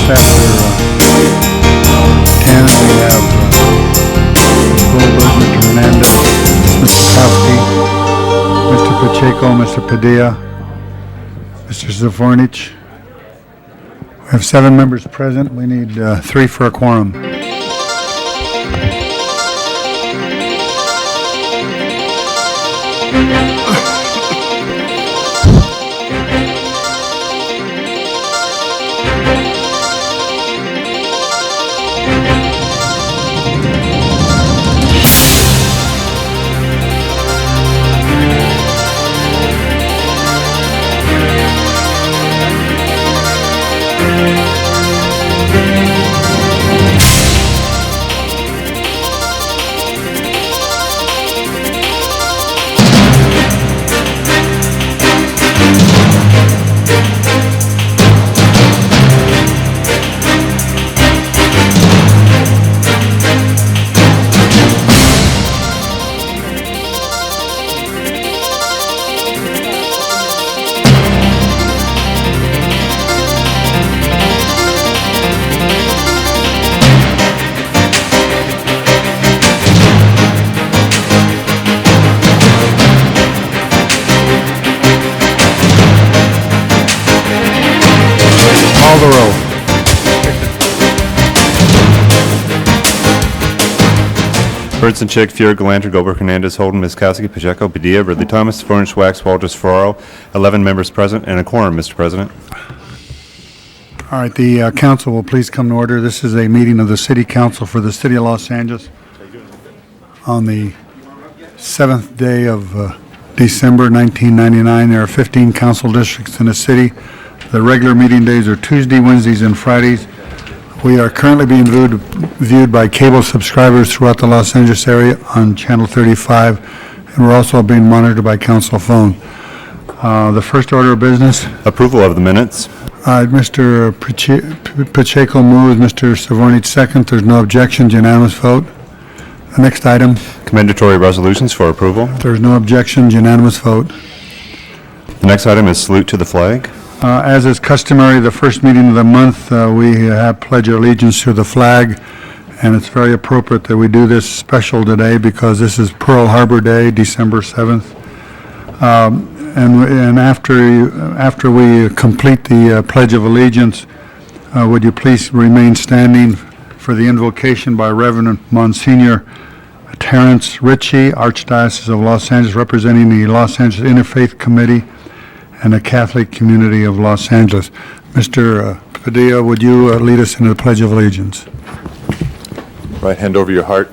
10, we have Goldberg, Mr. Hernandez, Mr. Kowski, Mr. Pacheco, Mr. Padilla, Mr. Zavornich. We have 7 members present. We need 3 for a quorum. Call the roll. Hudson, Chick, Fuhr, Galanter, Goldberg, Hernandez, Holden, Miskowski, Pacheco, Padilla, Ridley Thomas, Fornich, Wax, Walters, Ferraro, 11 members present, and a quorum, Mr. President. All right, the council will please come to order. This is a meeting of the City Council for the City of Los Angeles on the 7th day of December 1999. There are 15 council districts in the city. The regular meeting days are Tuesday, Wednesdays, and Fridays. We are currently being viewed by cable subscribers throughout the Los Angeles area on Channel 35, and we're also being monitored by council phone. The first order of business. Approval of the minutes. Mr. Pacheco moves, Mr. Zavornich second. There's no objections, unanimous vote. The next item. Commendatory resolutions for approval. There's no objections, unanimous vote. The next item is salute to the flag. As is customary, the first meeting of the month, we have Pledge of Allegiance to the flag, and it's very appropriate that we do this special today because this is Pearl Harbor Day, December 7th. And after we complete the Pledge of Allegiance, would you please remain standing for the invocation by Reverend Monsignor Terrence Ritchie, Archdiocese of Los Angeles, representing the Los Angeles Interfaith Committee and the Catholic community of Los Angeles. Mr. Padilla, would you lead us into the Pledge of Allegiance? Right hand over your heart.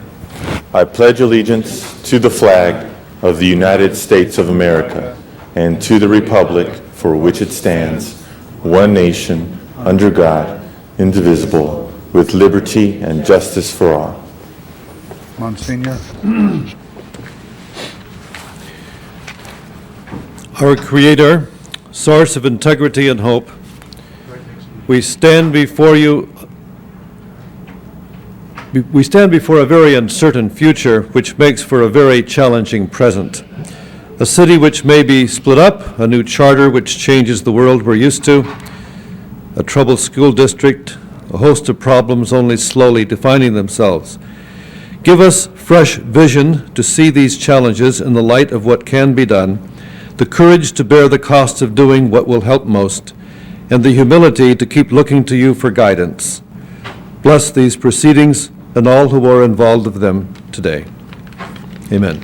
I pledge allegiance to the flag of the United States of America and to the republic for which it stands, one nation, under God, indivisible, with liberty and justice for all. Monsignor. Our Creator, source of integrity and hope, we stand before a very uncertain future, which makes for a very challenging present. A city which may be split up, a new charter which changes the world we're used to, a troubled school district, a host of problems only slowly defining themselves. Give us fresh vision to see these challenges in the light of what can be done, the courage to bear the cost of doing what will help most, and the humility to keep looking to you for guidance. Bless these proceedings and all who are involved with them today. Amen.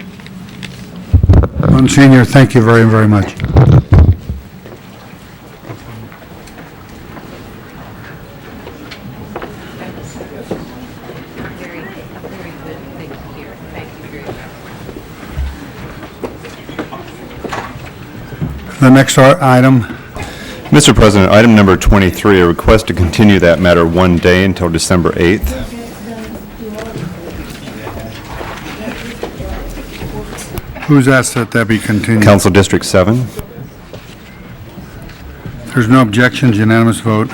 Monsignor, thank you very, very much. The next item. Mr. President, item number 23, a request to continue that matter one day until December 8th. Who's asked that that be continued? Council District 7. There's no objections, unanimous vote.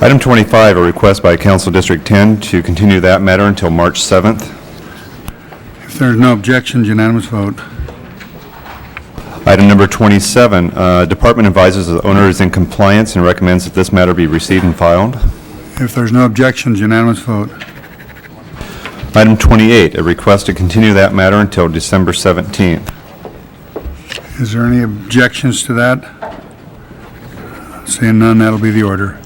Item 25, a request by Council District 10 to continue that matter until March 7th. If there's no objections, unanimous vote. Item number 27, department advises the owner is in compliance and recommends that this matter be received and filed. If there's no objections, unanimous vote. Item 28, a request to continue that matter until December 17th. Is there any objections to that? Seeing none, that'll be the order.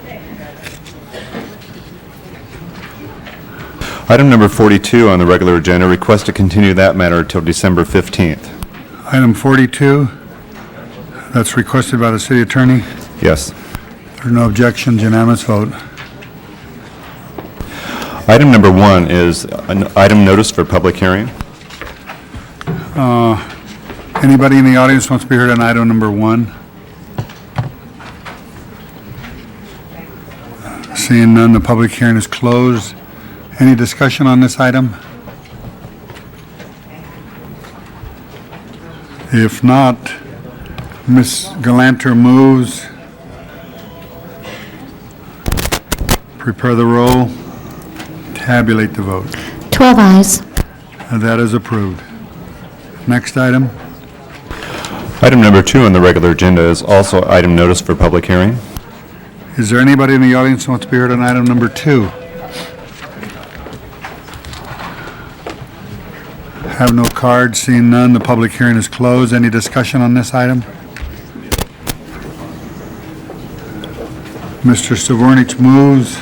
Item number 42 on the regular agenda, request to continue that matter until December 15th. Item 42, that's requested by the city attorney. Yes. If there are no objections, unanimous vote. Item number 1 is an item notice for public hearing. Anybody in the audience wants to be heard on item number 1? Seeing none, the public hearing is closed. Any discussion on this item? If not, Ms. Galanter moves. Prepare the roll. Tabulate the vote. 12 ayes. And that is approved. Next item. Item number 2 on the regular agenda is also item notice for public hearing. Is there anybody in the audience who wants to be heard on item number 2? Have no cards, seeing none, the public hearing is closed. Any discussion on this item? Mr. Stavornich moves.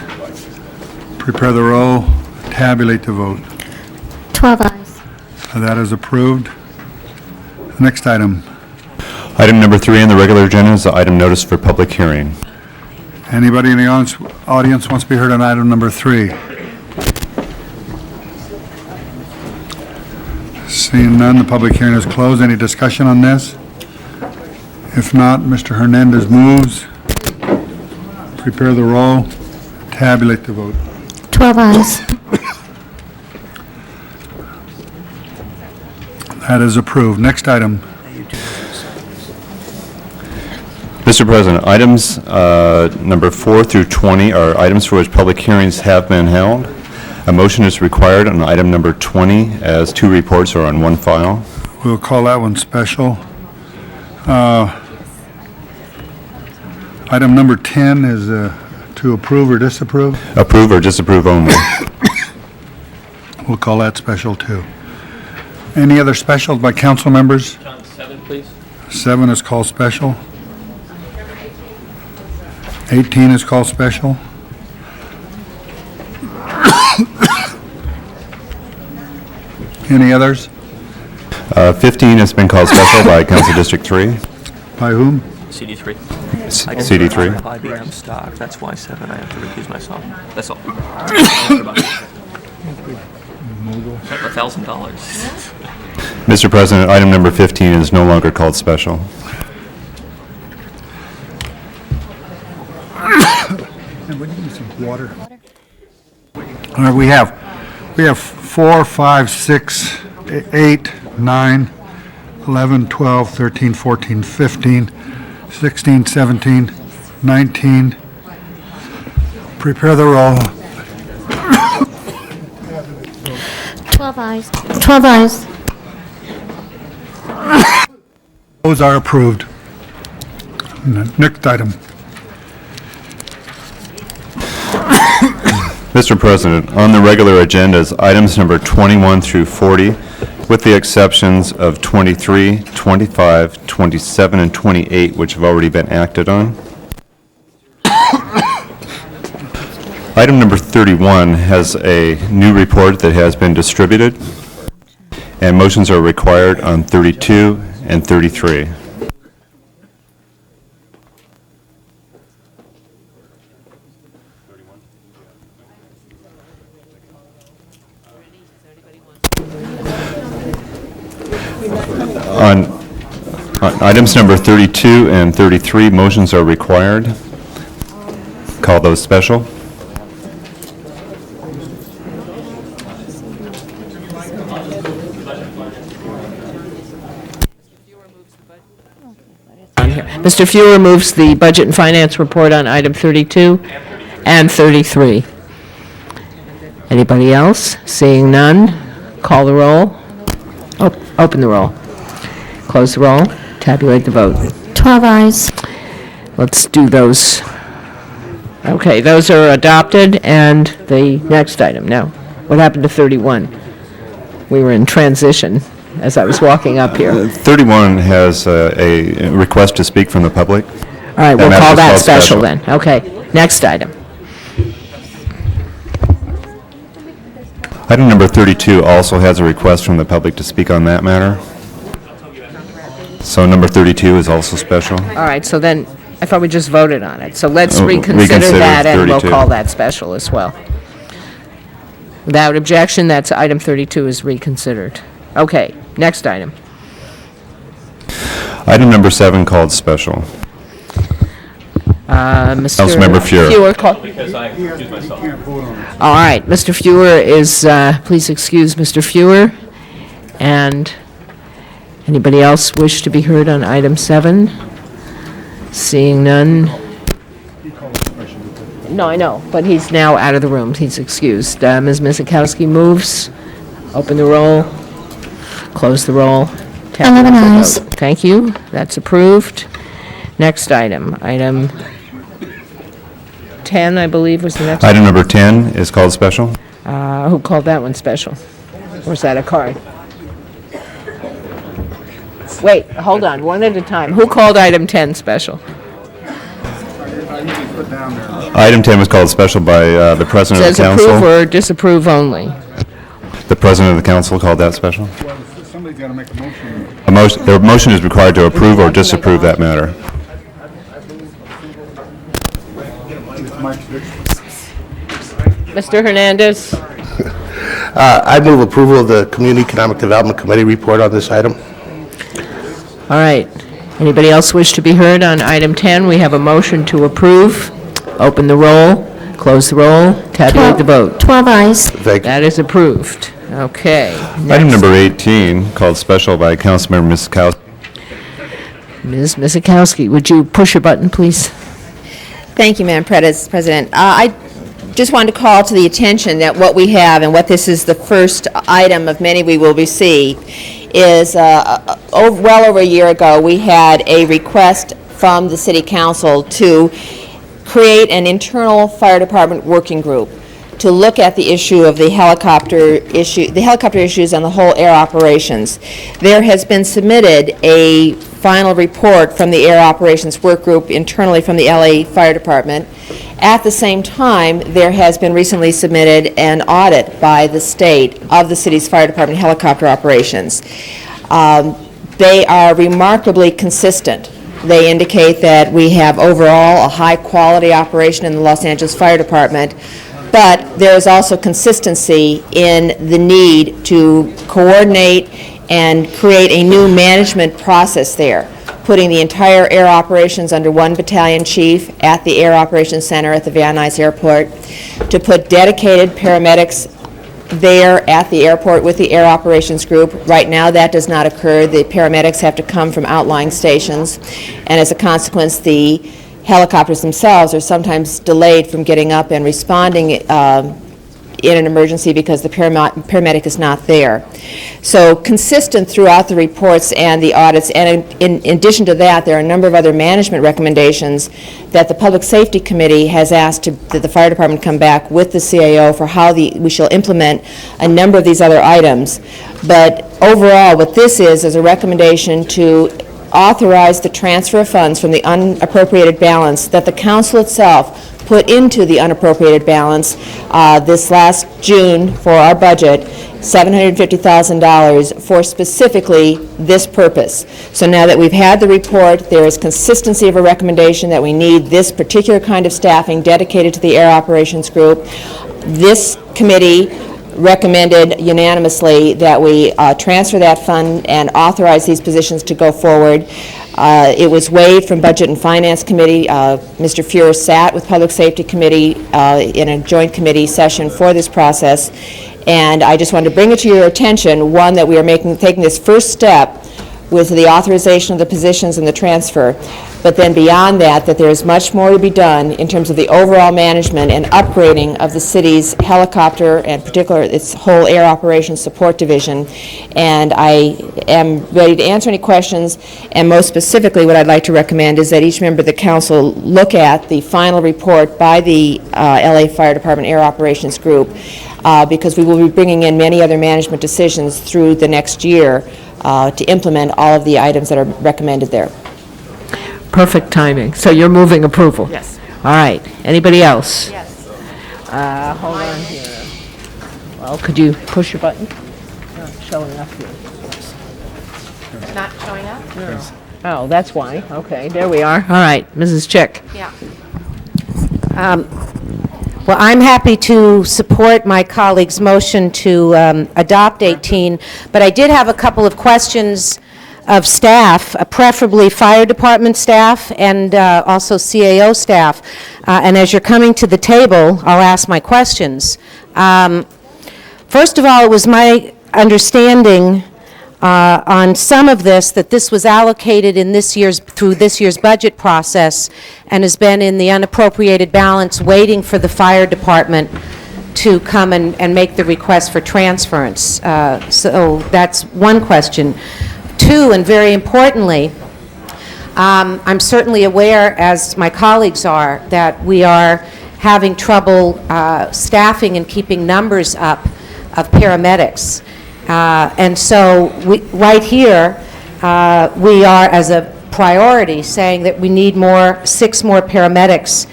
Prepare the roll. Tabulate the vote. 12 ayes. That is approved. Next item. Item number 3 on the regular agenda is the item notice for public hearing. Anybody in the audience wants to be heard on item number 3? Seeing none, the public hearing is closed. Any discussion on this? If not, Mr. Hernandez moves. Prepare the roll. Tabulate the vote. 12 ayes. That is approved. Next item. Mr. President, items number 4 through 20 are items for which public hearings have been held. A motion is required on item number 20, as 2 reports are on 1 file. We'll call that one special. Item number 10 is to approve or disapprove. Approve or disapprove only. We'll call that special too. Any other specials by council members? John, 7, please. 7 is called special. 18 is called special. Any others? 15 has been called special by Council District 3. By whom? CD3. CD3. IBM stock, that's why 7, I have to recuse myself. That's all. $1,000. Mr. President, item number 15 is no longer called special. Water. All right, we have 4, 5, 6, 8, 9, 11, 12, 13, 14, 15, 16, 17, 19. Prepare the roll. 12 ayes. 12 ayes. Those are approved. Next item. Mr. President, on the regular agenda is items number 21 through 40, with the exceptions of 23, 25, 27, and 28, which have already been acted on. Item number 31 has a new report that has been distributed, and motions are required on 32 and 33. On items number 32 and 33, motions are required. Call those special. Mr. Fewer moves the Budget and Finance report on item 32 and 33. Anybody else? Seeing none, call the roll. Open the roll. Close the roll. Tabulate the vote. 12 eyes. Let's do those. Okay, those are adopted, and the next item. Now, what happened to 31? We were in transition as I was walking up here. All 31 has a request to speak from the public. right, we'll matter call is that called special special. then. Okay, next item. Item number 32 also has a request from the public to speak on that matter. So number 32 is also special. All right, so then, I thought we just voted on it. So let's Oh, reconsider reconsider that, and we'll 32. call that special as well. Without objection, that's item 32 is reconsidered. Okay, next item. Item number 7 called special. Mr. Councilmember Fuhrer. Because I recused myself. All right, Mr. Fuhrer is, please excuse Mr. Fuhrer. And anybody else wish to be heard on item 7? Seeing none. No, I know, but he's now out of the room. He's excused. Ms. Misikowski moves. Open the roll. Close the roll. 11 ayes. Thank you. That's approved. Next item. Item 10, I believe, was the next. Item number 10 is called special. Who called that one special? Or is that a card? Wait, hold on, one at a time. Who called item 10 special? Item 10 was called special by the President of Says the approve Council. or disapprove only. The President of the Council called that special. Somebody's got to make a motion. The motion is required to approve or disapprove that matter. Mr. Hernandez? I move approval of the Community Economic Development Committee report on this item. All right. Anybody else wish to be heard on item 10? We have a motion to approve. Open the roll, close the roll, tabulate the vote. 12 eyes. Thank you. That is approved. Okay. Item next. number 18 called special by Councilmember Miskowski. Ms. Misikowski, would you push a button, please? Thank you, Madam President. I just wanted to call to the attention that what we have, and what this is the first item of many we will receive, is well over a year ago, we had a request from the City Council to create an internal fire department working group to look at the issue of the helicopter issues and the whole air operations. There has been submitted a final report from the Air Operations Work Group internally from the LA Fire Department. At the same time, there has been recently submitted an audit by the state of the city's fire department helicopter operations. They are remarkably consistent. They indicate that we have overall a high-quality operation in the Los Angeles Fire Department, but there is also consistency in the need to coordinate and create a new management process there, putting the entire air operations under one battalion chief at the Air Operations Center at the Van Nuys Airport, to put dedicated paramedics there at the airport with the Air Operations Group. Right now, that does not occur. The paramedics have to come from outlying stations, and as a consequence, the helicopters themselves are sometimes delayed from getting up and responding in an emergency because the paramedic is not there. So consistent throughout the reports and the audits, and in addition to that, there are a number of other management recommendations that the Public Safety Committee has asked that the Fire Department come back with the CAO for how we shall implement a number of these other items. But overall, what this is a recommendation to authorize the transfer of funds from the unappropriated balance that the council itself put into the unappropriated balance this last June for our budget, $750,000 for specifically this purpose. So now that we've had the report, there is consistency of a recommendation that we need this particular kind of staffing dedicated to the Air Operations Group. This committee recommended unanimously that we transfer that fund and authorize these positions to go forward. It was waived from Budget and Finance Committee. Mr. Fuhrer sat with Public Safety Committee in a joint committee session for this process, and I just wanted to bring it to your attention, one, that we are taking this first step with the authorization of the positions and the transfer. But then beyond that, that there's much more to be done in terms of the overall management and upgrading of the city's helicopter, and particular its whole air operations support division. And I am ready to answer any questions, and most specifically, what I'd like to recommend is that each member of the council look at the final report by the LA Fire Department Air Operations Group, because we will be bringing in many other management decisions through the next year to implement all of the items that are recommended there. Perfect timing. So you're moving approval? Yes. All right. Anybody else? Yes. Hold on here. Well, could you push your button? Not showing up here. Not showing up? Oh, that's why. Okay, there we are. All right, Mrs. Chick. Yeah. Well, I'm happy to support my colleague's motion to adopt 18, but I did have a couple of questions of staff, preferably fire department staff and also CAO staff. And as you're coming to the table, I'll ask my questions. First of all, it was my understanding on some of this that this was allocated in through this year's budget process and has been in the unappropriated balance waiting for the fire department to come and make the request for transference. So that's one question. Two, and very importantly, I'm certainly aware, as my colleagues are, that we are having trouble staffing and keeping numbers up of paramedics. And so right here, we are, as a priority, saying that we need 6 more paramedics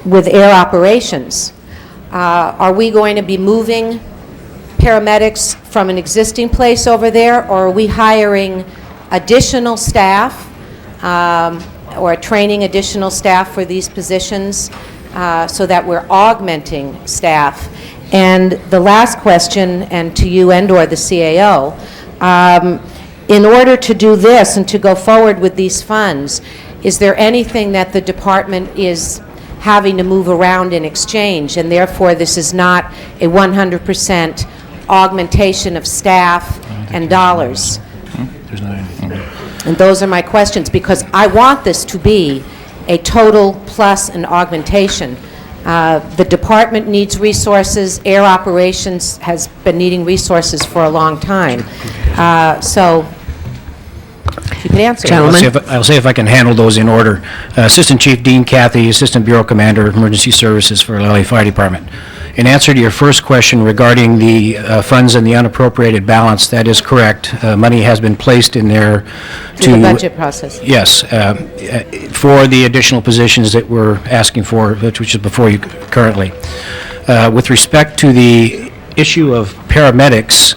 with air operations. Are we going to be moving paramedics from an existing place over there, or are we hiring additional staff or training additional staff for these positions so that we're augmenting staff? And the last question, and to you and/or the CAO, in order to do this and to go forward with these funds, is there anything that the department is having to move around in exchange, and therefore this is not a 100% augmentation of staff and dollars? And those are my questions, because I want this to be a total plus an augmentation. The department needs resources. Air operations has been needing resources for a long time. So, if you could answer. Gentlemen. I'll see if I can handle those in order. Assistant Chief Dean Cathy, Assistant Bureau Commander, Emergency Services for LA Fire Department. In answer to your first question regarding the funds and the unappropriated balance, that is correct. Money has been placed in there Through the budget process. Yes, for the additional positions that we're asking for, which is before you currently. With respect to the issue of paramedics,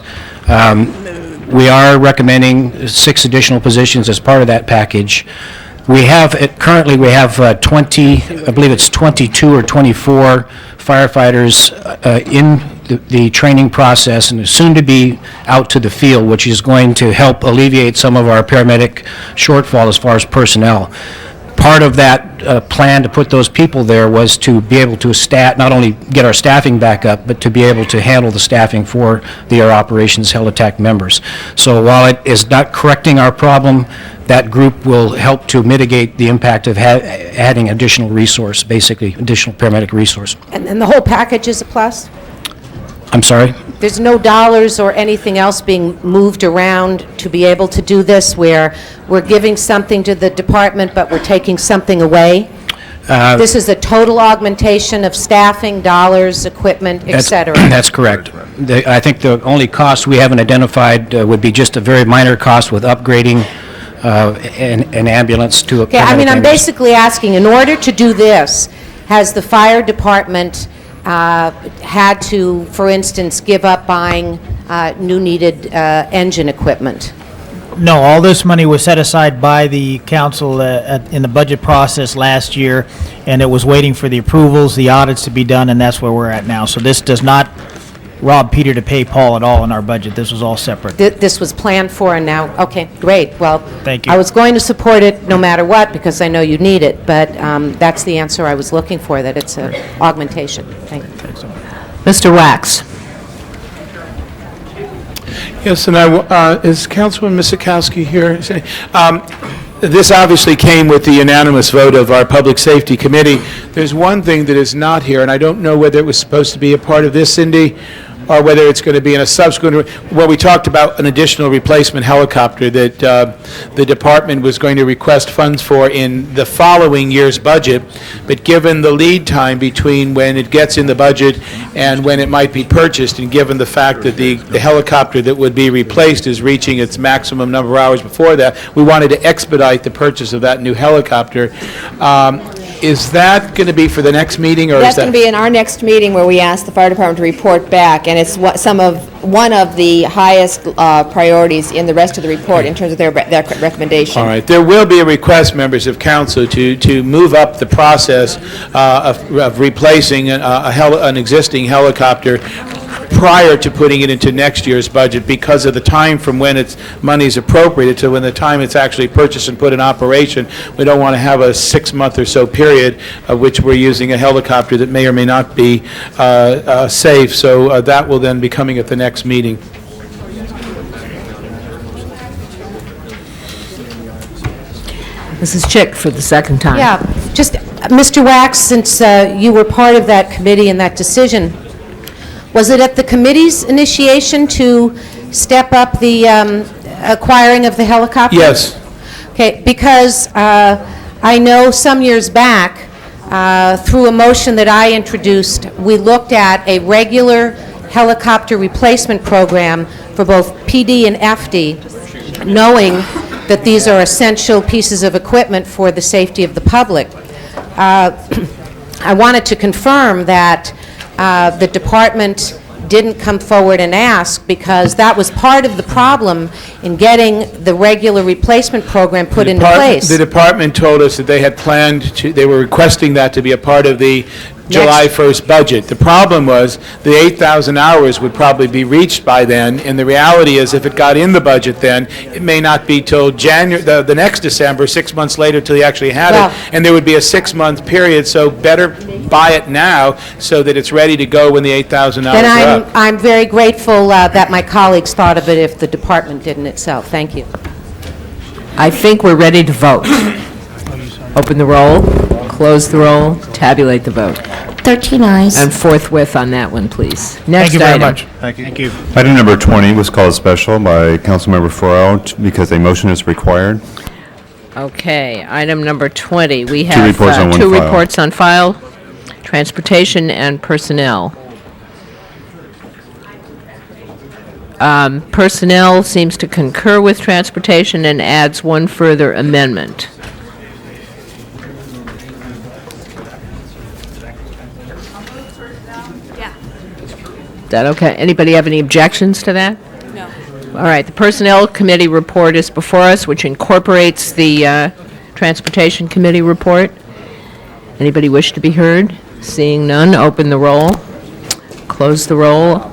we are recommending 6 additional positions as part of that package. We have, currently we have 20, I believe it's 22 or 24 firefighters in the training process and soon to be out to the field, which is going to help alleviate some of our paramedic shortfall as far as personnel. Part of that plan to put those people there was to be able to not only get our staffing back up, but to be able to handle the staffing for the air operations HELATAC members. So while it is not correcting our problem, that group will help to mitigate the impact of adding additional resource, basically additional paramedic resource. And then the whole package is a plus? I'm sorry? There's no dollars or anything else being moved around to be able to do this, where we're giving something to the department, but we're taking something away? This is a total augmentation of staffing, dollars, equipment, et cetera? That's correct. I think the only cost we haven't identified would be just a very minor cost with upgrading an ambulance to a Okay, I mean, paramedic I'm ambulance. basically asking, in order to do this, has the fire department had to, for instance, give up buying new needed engine equipment? No, all this money was set aside by the council in the budget process last year, and it was waiting for the approvals, the audits to be done, and that's where we're at now. So this does not rob Peter to pay Paul at all in our budget. This was all separate. This was planned for, and now, okay, great. Well, Thank you. I was going to support it no matter what, because I know you need it, but that's the answer I was looking for, that it's an augmentation. Thank you. Mr. Wax. Yes, and as Councilman Misikowski here, This obviously came with the unanimous vote of our Public Safety Committee. There's one thing that is not here, and I don't know whether it was supposed to be a part of this, Cindy, or whether it's going to be in a subsequent, well, we talked about an additional replacement helicopter that the department was going to request funds for in the following year's budget, but given the lead time between when it gets in the budget and when it might be purchased, and given the fact that the helicopter that would be replaced is reaching its maximum number of hours before that, we wanted to expedite the purchase of that new helicopter. Is that going to be for the next meeting, or is that? That's going to be in our next meeting where we ask the fire department to report back, and it's one of the highest priorities in the rest of the report in terms of their recommendation. All right. There will be a request, members of council, to move up the process of replacing an existing helicopter prior to putting it into next year's budget, because of the time from when money is appropriated to when the time it's actually purchased and put in operation. We don't want to have a 6-month or so period of which we're using a helicopter that may or may not be safe. So that will then be coming at the next meeting. Mrs. Chick for the second time. Yeah, just, Mr. Wax, since you were part of that committee and that decision, was it at the committee's initiation to step up the acquiring of the helicopter? Yes. Okay, because I know some years back, through a motion that I introduced, we looked at a regular helicopter replacement program for both PD and FD, knowing that these are essential pieces of equipment for the safety of the public. I wanted to confirm that the department didn't come forward and ask, because that was part of the problem in getting the regular replacement program put into place. The department told us that they had planned to, they were requesting that to be a part of the July 1st budget. The problem was the 8,000 hours would probably be reached by then, and the reality is if it got in the budget then, it may not be till January, the next December, 6 months later till you actually had Well- it, and there would be a 6-month period, so better buy it now so that it's ready to go when the 8,000 hours Then are up. I'm very grateful that my colleagues thought of it if the department didn't itself. Thank you. I think we're ready to vote. Open the roll, close the roll, tabulate the vote. 13 eyes. And forthwith on that one, please. Thank Next you very item. much. Thank you. Item number 20 was called special by Councilmember Farrell because a motion is required. Okay, item number 20. We have reports on one two file. reports on file, transportation and personnel. Personnel seems to concur with transportation and adds one further amendment. Is that okay? Anybody have any objections to that? No. All right, the Personnel Committee report is before us, which incorporates the Transportation Committee report. Anybody wish to be heard? Seeing none, open the roll, close the roll,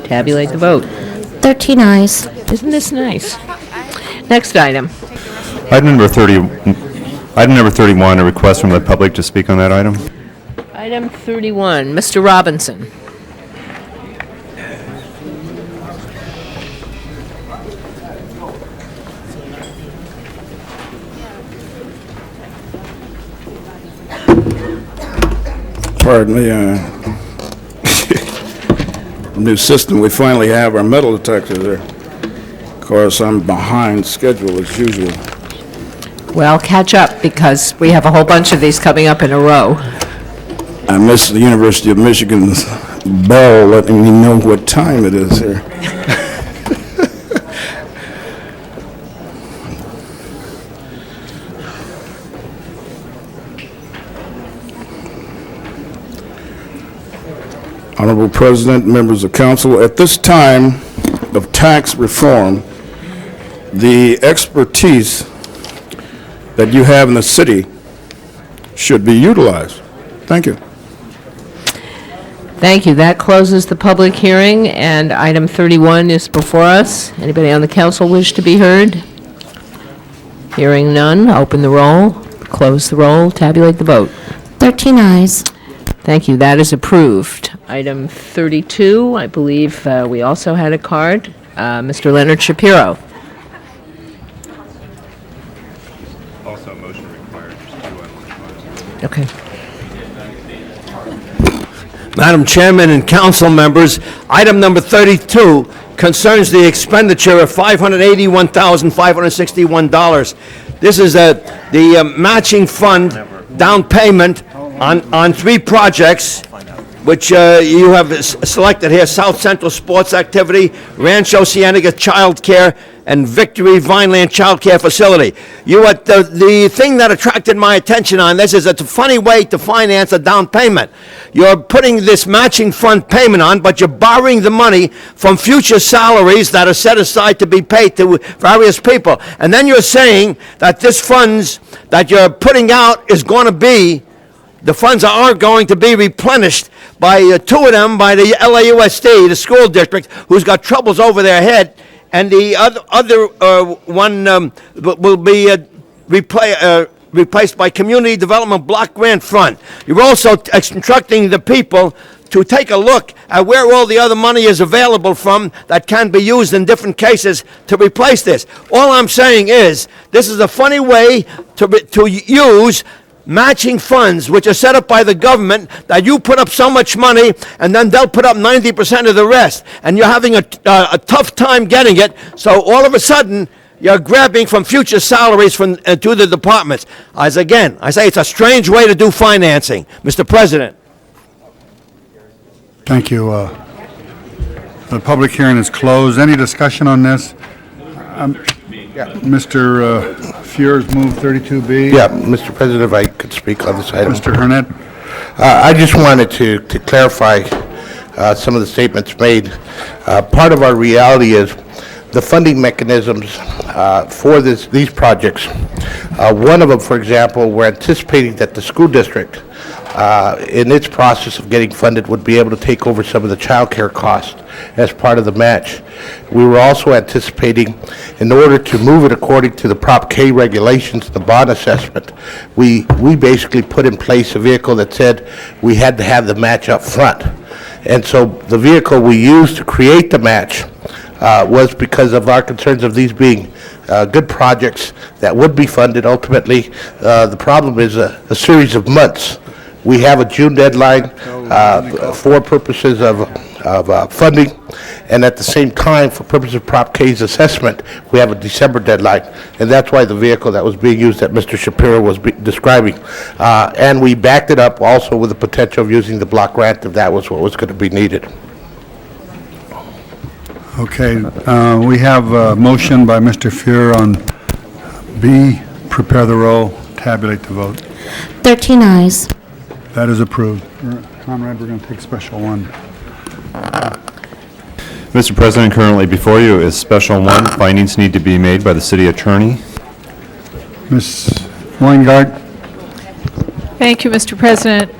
tabulate the vote. 13 eyes. Isn't this nice? Next item. Item number 31, a request from the public to speak on that item. Item 31, Mr. Robinson. Pardon me, new system, we finally have our metal detector there. Of course, I'm behind schedule as usual. Well, catch up, because we have a whole bunch of these coming up in a row. I missed the University of Michigan's bell letting me know what time it is here. Honorable President, members of council, at this time of tax reform, the expertise that you have in the city should be utilized. Thank you. Thank you. That closes the public hearing, and item 31 is before us. Anybody on the council wish to be heard? Hearing none, open the roll, close the roll, tabulate the vote. 13 eyes. Thank you. That is approved. Item 32, I believe we also had a card. Mr. Leonard Shapiro. Okay. Madam Chairman and council members, item number 32 concerns the expenditure of $581,561. This is the matching fund down payment on 3 projects, which you have selected here: South Central Sports Activity, Rancho Cienega Child Care, and Victory Vineland Child Care Facility. The thing that attracted my attention on this is it's a funny way to finance a down payment. You're putting this matching fund payment on, but you're borrowing the money from future salaries that are set aside to be paid to various people. And then you're saying that this funds that you're putting out is going to be, the funds are going to be replenished by 2 of them by the LAUSD, the school district, who's got troubles over their head, and the other one will be replaced by Community Development Block Grant Fund. You're also instructing the people to take a look at where all the other money is available from that can be used in different cases to replace this. All I'm saying is, this is a funny way to use matching funds, which are set up by the government, that you put up so much money and then they'll put up 90% of the rest, and you're having a tough time getting it, so all of a sudden you're grabbing from future salaries from to the departments. As again, I say it's a strange way to do financing, Mr. President. Thank you. The public hearing is closed. Any discussion on this? Mr. Fuhr's moved 32B. Yeah, Mr. President, if I could speak on this item. Mr. Hurnett? I just wanted to clarify some of the statements made. Part of our reality is the funding mechanisms for these projects. One of them, for example, we're anticipating that the school district, in its process of getting funded, would be able to take over some of the child care costs as part of the match. We were also anticipating, in order to move it according to the Prop K regulations, the bond assessment, we basically put in place a vehicle that said we had to have the match up front. And so the vehicle we used to create the match was because of our concerns of these being good projects that would be funded ultimately. The problem is a series of months. We have a June deadline for purposes of funding, and at the same time, for purposes of Prop K's assessment, we have a December deadline, and that's why the vehicle that was being used that Mr. Shapiro was describing. And we backed it up also with the potential of using the block grant if that was what was going to be needed. Okay, we have a motion by Mr. Fuhr on B, prepare the roll, tabulate the vote. 13 ayes. That is approved. Conrad, we're going to take special one. Mr. President, currently before you is Special 1. Findings need to be made by the city attorney. Ms. Weingart? Thank you, Mr. President.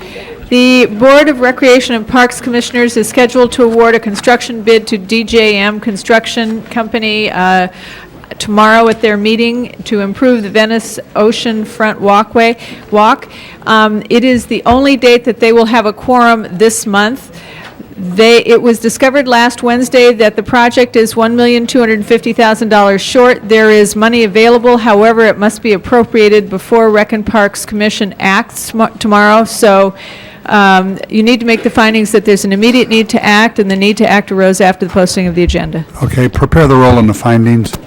The Board of Recreation and Parks Commissioners is scheduled to award a construction bid to DJM Construction Company tomorrow at their meeting to improve the Venice Ocean Front walk. It is the only date that they will have a quorum this month. It was discovered last Wednesday that the project is $1,250,000 short. There is money available, however, it must be appropriated before Rec and Parks Commission acts tomorrow. So you need to make the findings that there's an immediate need to act, and the need to act arose after the posting of the agenda. Okay, prepare the roll on the findings.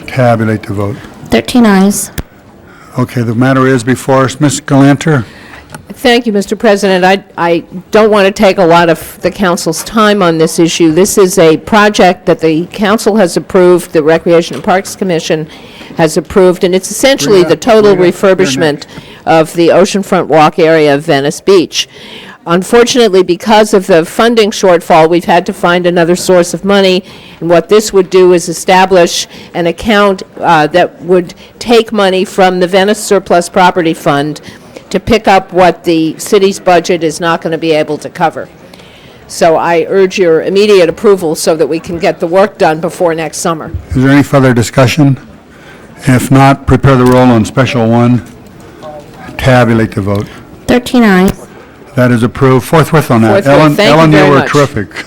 Tabulate the vote. 13 ayes. Okay, the matter is before us. Ms. Galanter? Thank you, Mr. President. I don't want to take a lot of the council's time on this issue. This is a project that the council has approved, the Recreation and Parks Commission has approved, and it's essentially the total refurbishment of the oceanfront walk area of Venice Beach. Unfortunately, because of the funding shortfall, we've had to find another source of money, and what this would do is establish an account that would take money from the Venice Surplus Property Fund to pick up what the city's budget is not going to be able to cover. So I urge your immediate approval so that we can get the work done before next summer. Is there any further discussion? If not, prepare the roll on Special 1. Tabulate the vote. 13 ayes. That is approved. Forthwith on that. Forthwith. Thank you very you were much. terrific.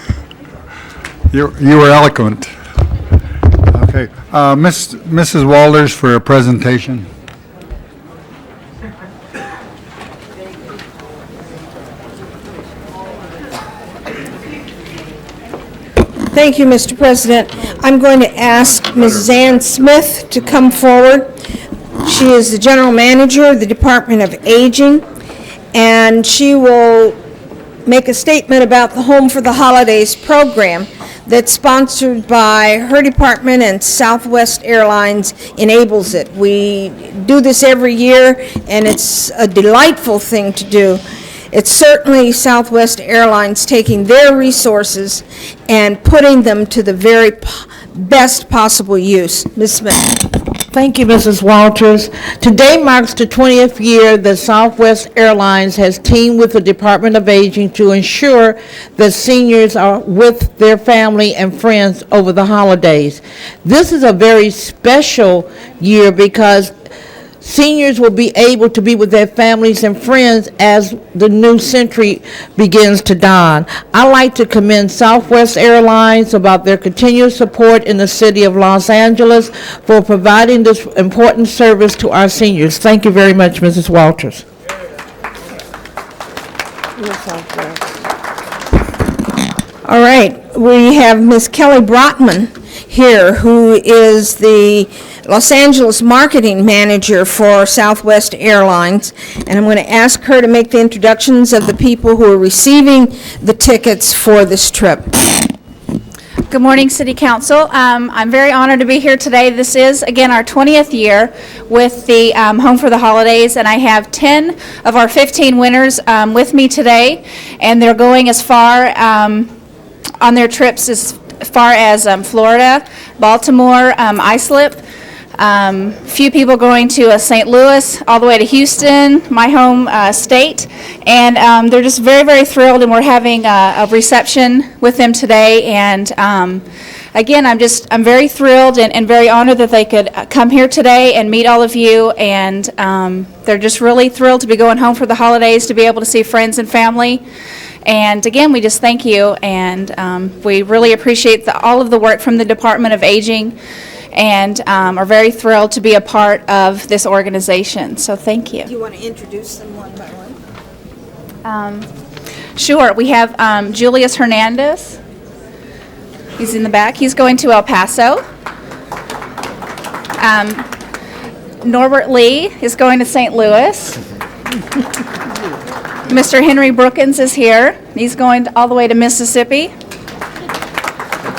You were eloquent. Okay. Mrs. Walters for a presentation. Thank you, Mr. President. I'm going to ask Mrs. Ann Smith to come forward. She is the General Manager of the Department of Aging, and she will make a statement about the Home for the Holidays program that's sponsored by her department, and Southwest Airlines enables it. We do this every year, and it's a delightful thing to do. It's certainly Southwest Airlines taking their resources and putting them to the very best possible use. Ms. Smith. Thank you, Mrs. Walters. Today marks the 20th year that Southwest Airlines has teamed with the Department of Aging to ensure that seniors are with their family and friends over the holidays. This is a very special year because seniors will be able to be with their families and friends as the new century begins to dawn. I'd like to commend Southwest Airlines about their continued support in the city of Los Angeles for providing this important service to our seniors. Thank you very much, Mrs. Walters. All right, we have Ms. Kelly Brotman here, who is the Los Angeles Marketing Manager for Southwest Airlines, and I'm going to ask her to make the introductions of the people who are receiving the tickets for this trip. Good morning, City Council. I'm very honored to be here today. This is, again, our 20th year with the Home for the Holidays, and I have 10 of our 15 winners with me today, and they're going as far on their trips as far as Florida, Baltimore, Islip. Few people going to St. Louis, all the way to Houston, my home state, and they're just very, very thrilled, and we're having a reception with them today. And again, I'm very thrilled and very honored that they could come here today and meet all of you, and they're just really thrilled to be going home for the holidays, to be able to see friends and family. And again, we just thank you, and we really appreciate all of the work from the Department of Aging, and are very thrilled to be a part of this organization. So thank you. Do you want to introduce them one by one? Sure. We have Julius Hernandez. He's in the back. He's going to El Paso. Norbert Lee is going to St. Louis. Mr. Henry Brookins is here. He's going doll the way to Mississippi.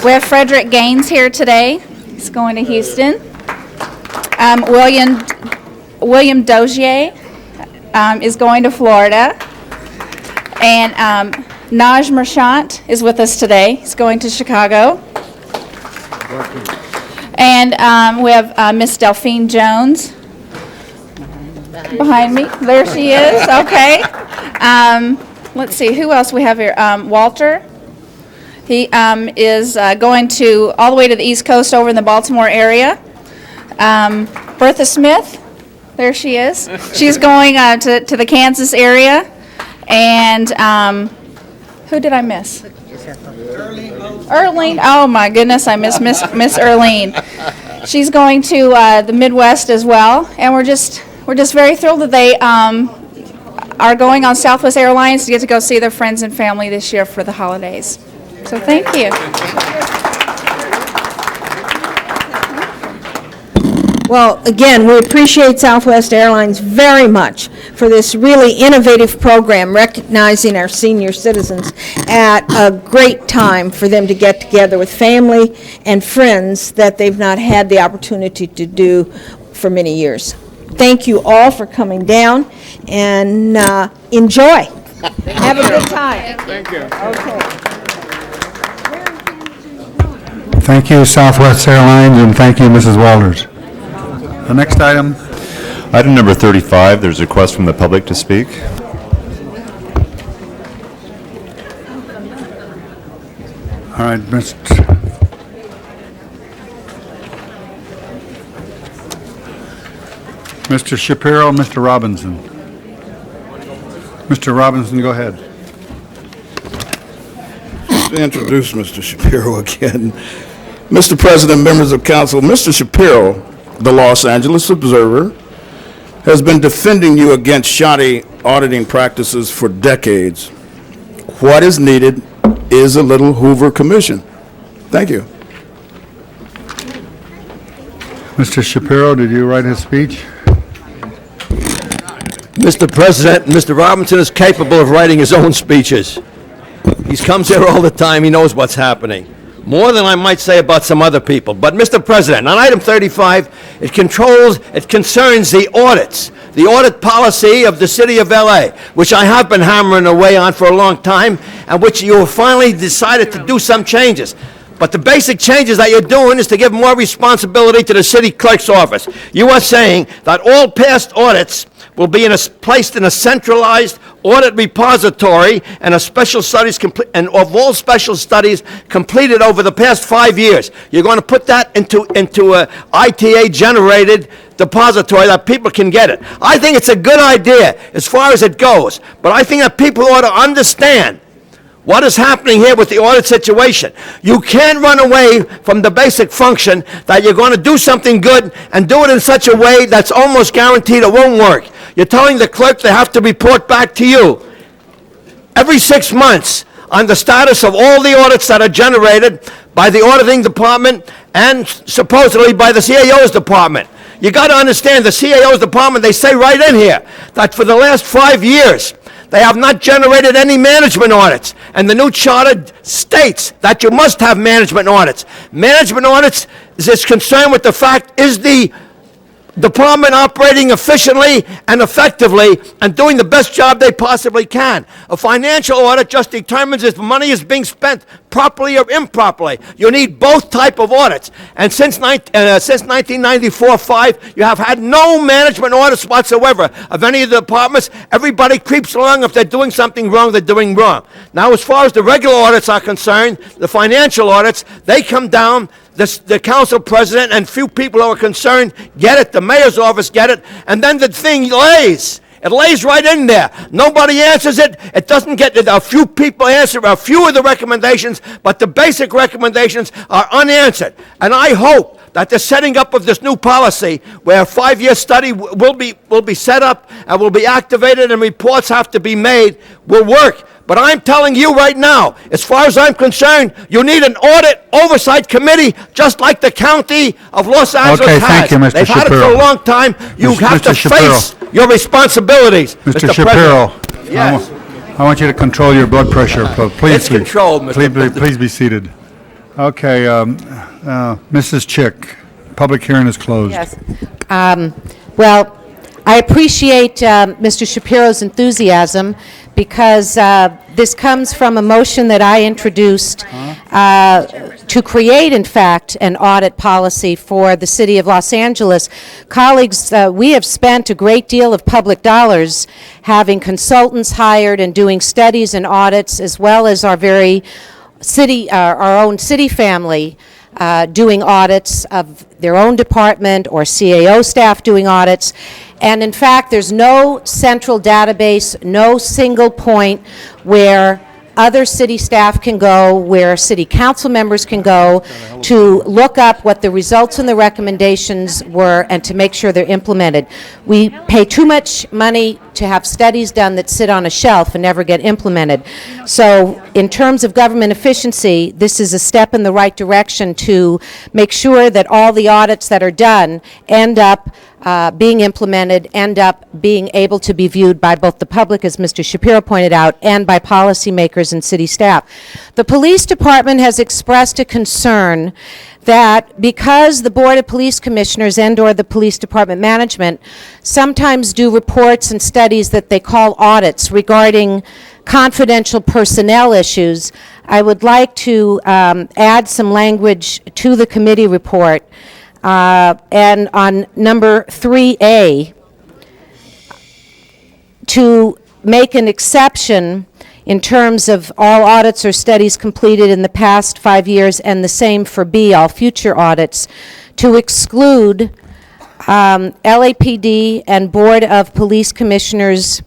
We have Frederick Gaines here today. He's going to Houston. William Dozier is going to Florida. And Naj Merchant is with us today. He's going to Chicago. And we have Miss Delphine Jones behind me. There she is. Okay. Let's see, who else we have here? Walter. He is going to all the way to the East Coast over in the Baltimore area. Bertha Smith, there she is. She's going to the Kansas area. And who did I miss? Earlene. Oh my goodness, I miss Miss Earlene. She's going to the Midwest as well. And we're just very thrilled that they are going on Southwest Airlines to get to go see their friends and family this year for the holidays. So thank you. Well, again, we appreciate Southwest Airlines very much for this really innovative program recognizing our senior citizens at a great time for them to get together with family and friends that they've not had the opportunity to do for many years. Thank you all for coming down, and enjoy. Have a good time. Thank you. Okay. Thank you, Southwest Airlines, and thank you, Mrs. Walters. The next item. Item number 35, there's a request from the public to speak. All right, Mr. Shapiro, Mr. Robinson. Mr. Robinson, go ahead. To introduce Mr. Shapiro again. Mr. President, members of council, Mr. Shapiro, the Los Angeles Observer, has been defending you against shoddy auditing practices for decades. What is needed is a little Hoover Commission. Thank you. Mr. Shapiro, did you write his speech? Mr. President, Mr. Robinson is capable of writing his own speeches. He comes here all the time, he knows what's happening. More than I might say about some other people. But, Mr. President, on item 35, it concerns the audits, the audit policy of the City of L.A., which I have been hammering away on for a long time, and which you have finally decided to do some changes. But the basic changes that you're doing is to give more responsibility to the city clerk's office. You are saying that all past audits will be placed in a centralized audit repository and of all special studies completed over the past 5 years. You're going to put that into a ITA-generated depository that people can get it. I think it's a good idea as far as it goes, but I think that people ought to understand what is happening here with the audit situation. You can't run away from the basic function that you're going to do something good and do it in such a way that's almost guaranteed it won't work. You're telling the clerk they have to report back to you every 6 months on the status of all the audits that are generated by the auditing department and supposedly by the CAO's department. You got to understand the CAO's department, they say right in here that for the last 5 years, they have not generated any management audits, and the new charter states that you must have management audits. Management audits is concerned with the fact, is the department operating efficiently and effectively and doing the best job they possibly can. A financial audit just determines if money is being spent properly or improperly. You need both type of audits. And since 1994-5, you have had no management audits whatsoever of any of the departments. Everybody creeps along. If they're doing something wrong, they're doing wrong. Now, as far as the regular audits are concerned, the financial audits, they come down. The council president and few people who are concerned get it, the mayor's office get it, and then the thing lays. It lays right in there. Nobody answers it. It doesn't get, a few people answer a few of the recommendations, but the basic recommendations are unanswered. And I hope that the setting up of this new policy, where a 5-year study will be set up and will be activated and reports have to be made, will work. But I'm telling you right now, as far as I'm concerned, you need an audit oversight committee, just like the county of Los Angeles has. Okay, thank you, Mr. They've had it Shapiro. for a long time. You have Mr. to face your responsibilities, Mr. Mr. Shapiro, President. Yes. I want you to control your blood pressure. Please, It's controlled, Mr. President. Please be seated. Okay, Mrs. Chick, public hearing is closed. Yes. Well, I appreciate Mr. Shapiro's enthusiasm because this comes from a motion that I introduced to create, in fact, an audit policy for the City of Los Angeles. Colleagues, we have spent a great deal of public dollars having consultants hired and doing studies and audits, as well as our own city family doing audits of their own department or CAO staff doing audits. And in fact, there's no central database, no single point where other city staff can go, where city council members can go to look up what the results and the recommendations were and to make sure they're implemented. We pay too much money to have studies done that sit on a shelf and never get implemented. So in terms of government efficiency, this is a step in the right direction to make sure that all the audits that are done end up being implemented, end up being able to be viewed by both the public, as Mr. Shapiro pointed out, and by policymakers and city staff. The police department has expressed a concern that because the Board of Police Commissioners and/or the police department management sometimes do reports and studies that they call audits regarding confidential personnel issues, I would like to add some language to the committee report. And on number 3A, to make an exception in terms of all audits or studies completed in the past 5 years, and the same for B, all future audits, to exclude LAPD and Board of Police Commissioners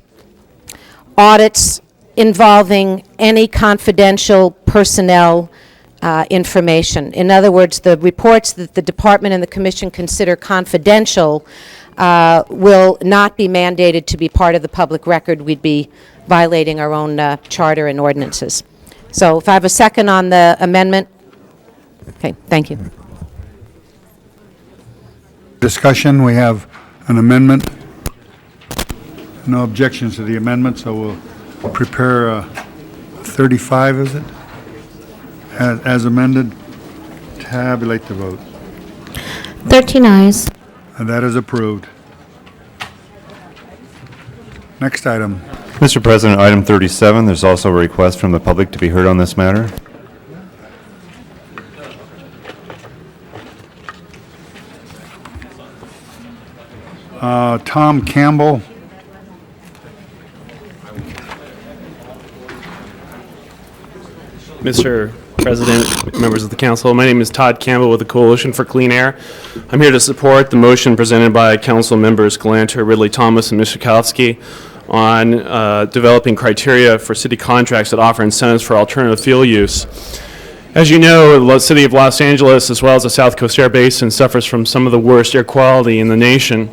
audits involving any confidential personnel information. In other words, the reports that the department and the commission consider confidential will not be mandated to be part of the public record. We'd be violating our own charter and ordinances. So if I have a second on the amendment. Okay, thank you. Discussion, we have an amendment. No objections to the amendment, so we'll prepare 35, is it? As amended, tabulate the vote. 13 eyes. And that is approved. Next item. Mr. President, item 37, there's also a request from the public to be heard on this matter. Tom Campbell. Mr. President, members of the council, my name is Todd Campbell with the Coalition for Clean Air. I'm here to support the motion presented by council members Galanter, Ridley Thomas, and Mishakowski on developing criteria for city contracts that offer incentives for alternative fuel use. As you know, the city of Los Angeles, as well as the South Coast Air Basin, suffers from some of the worst air quality in the nation.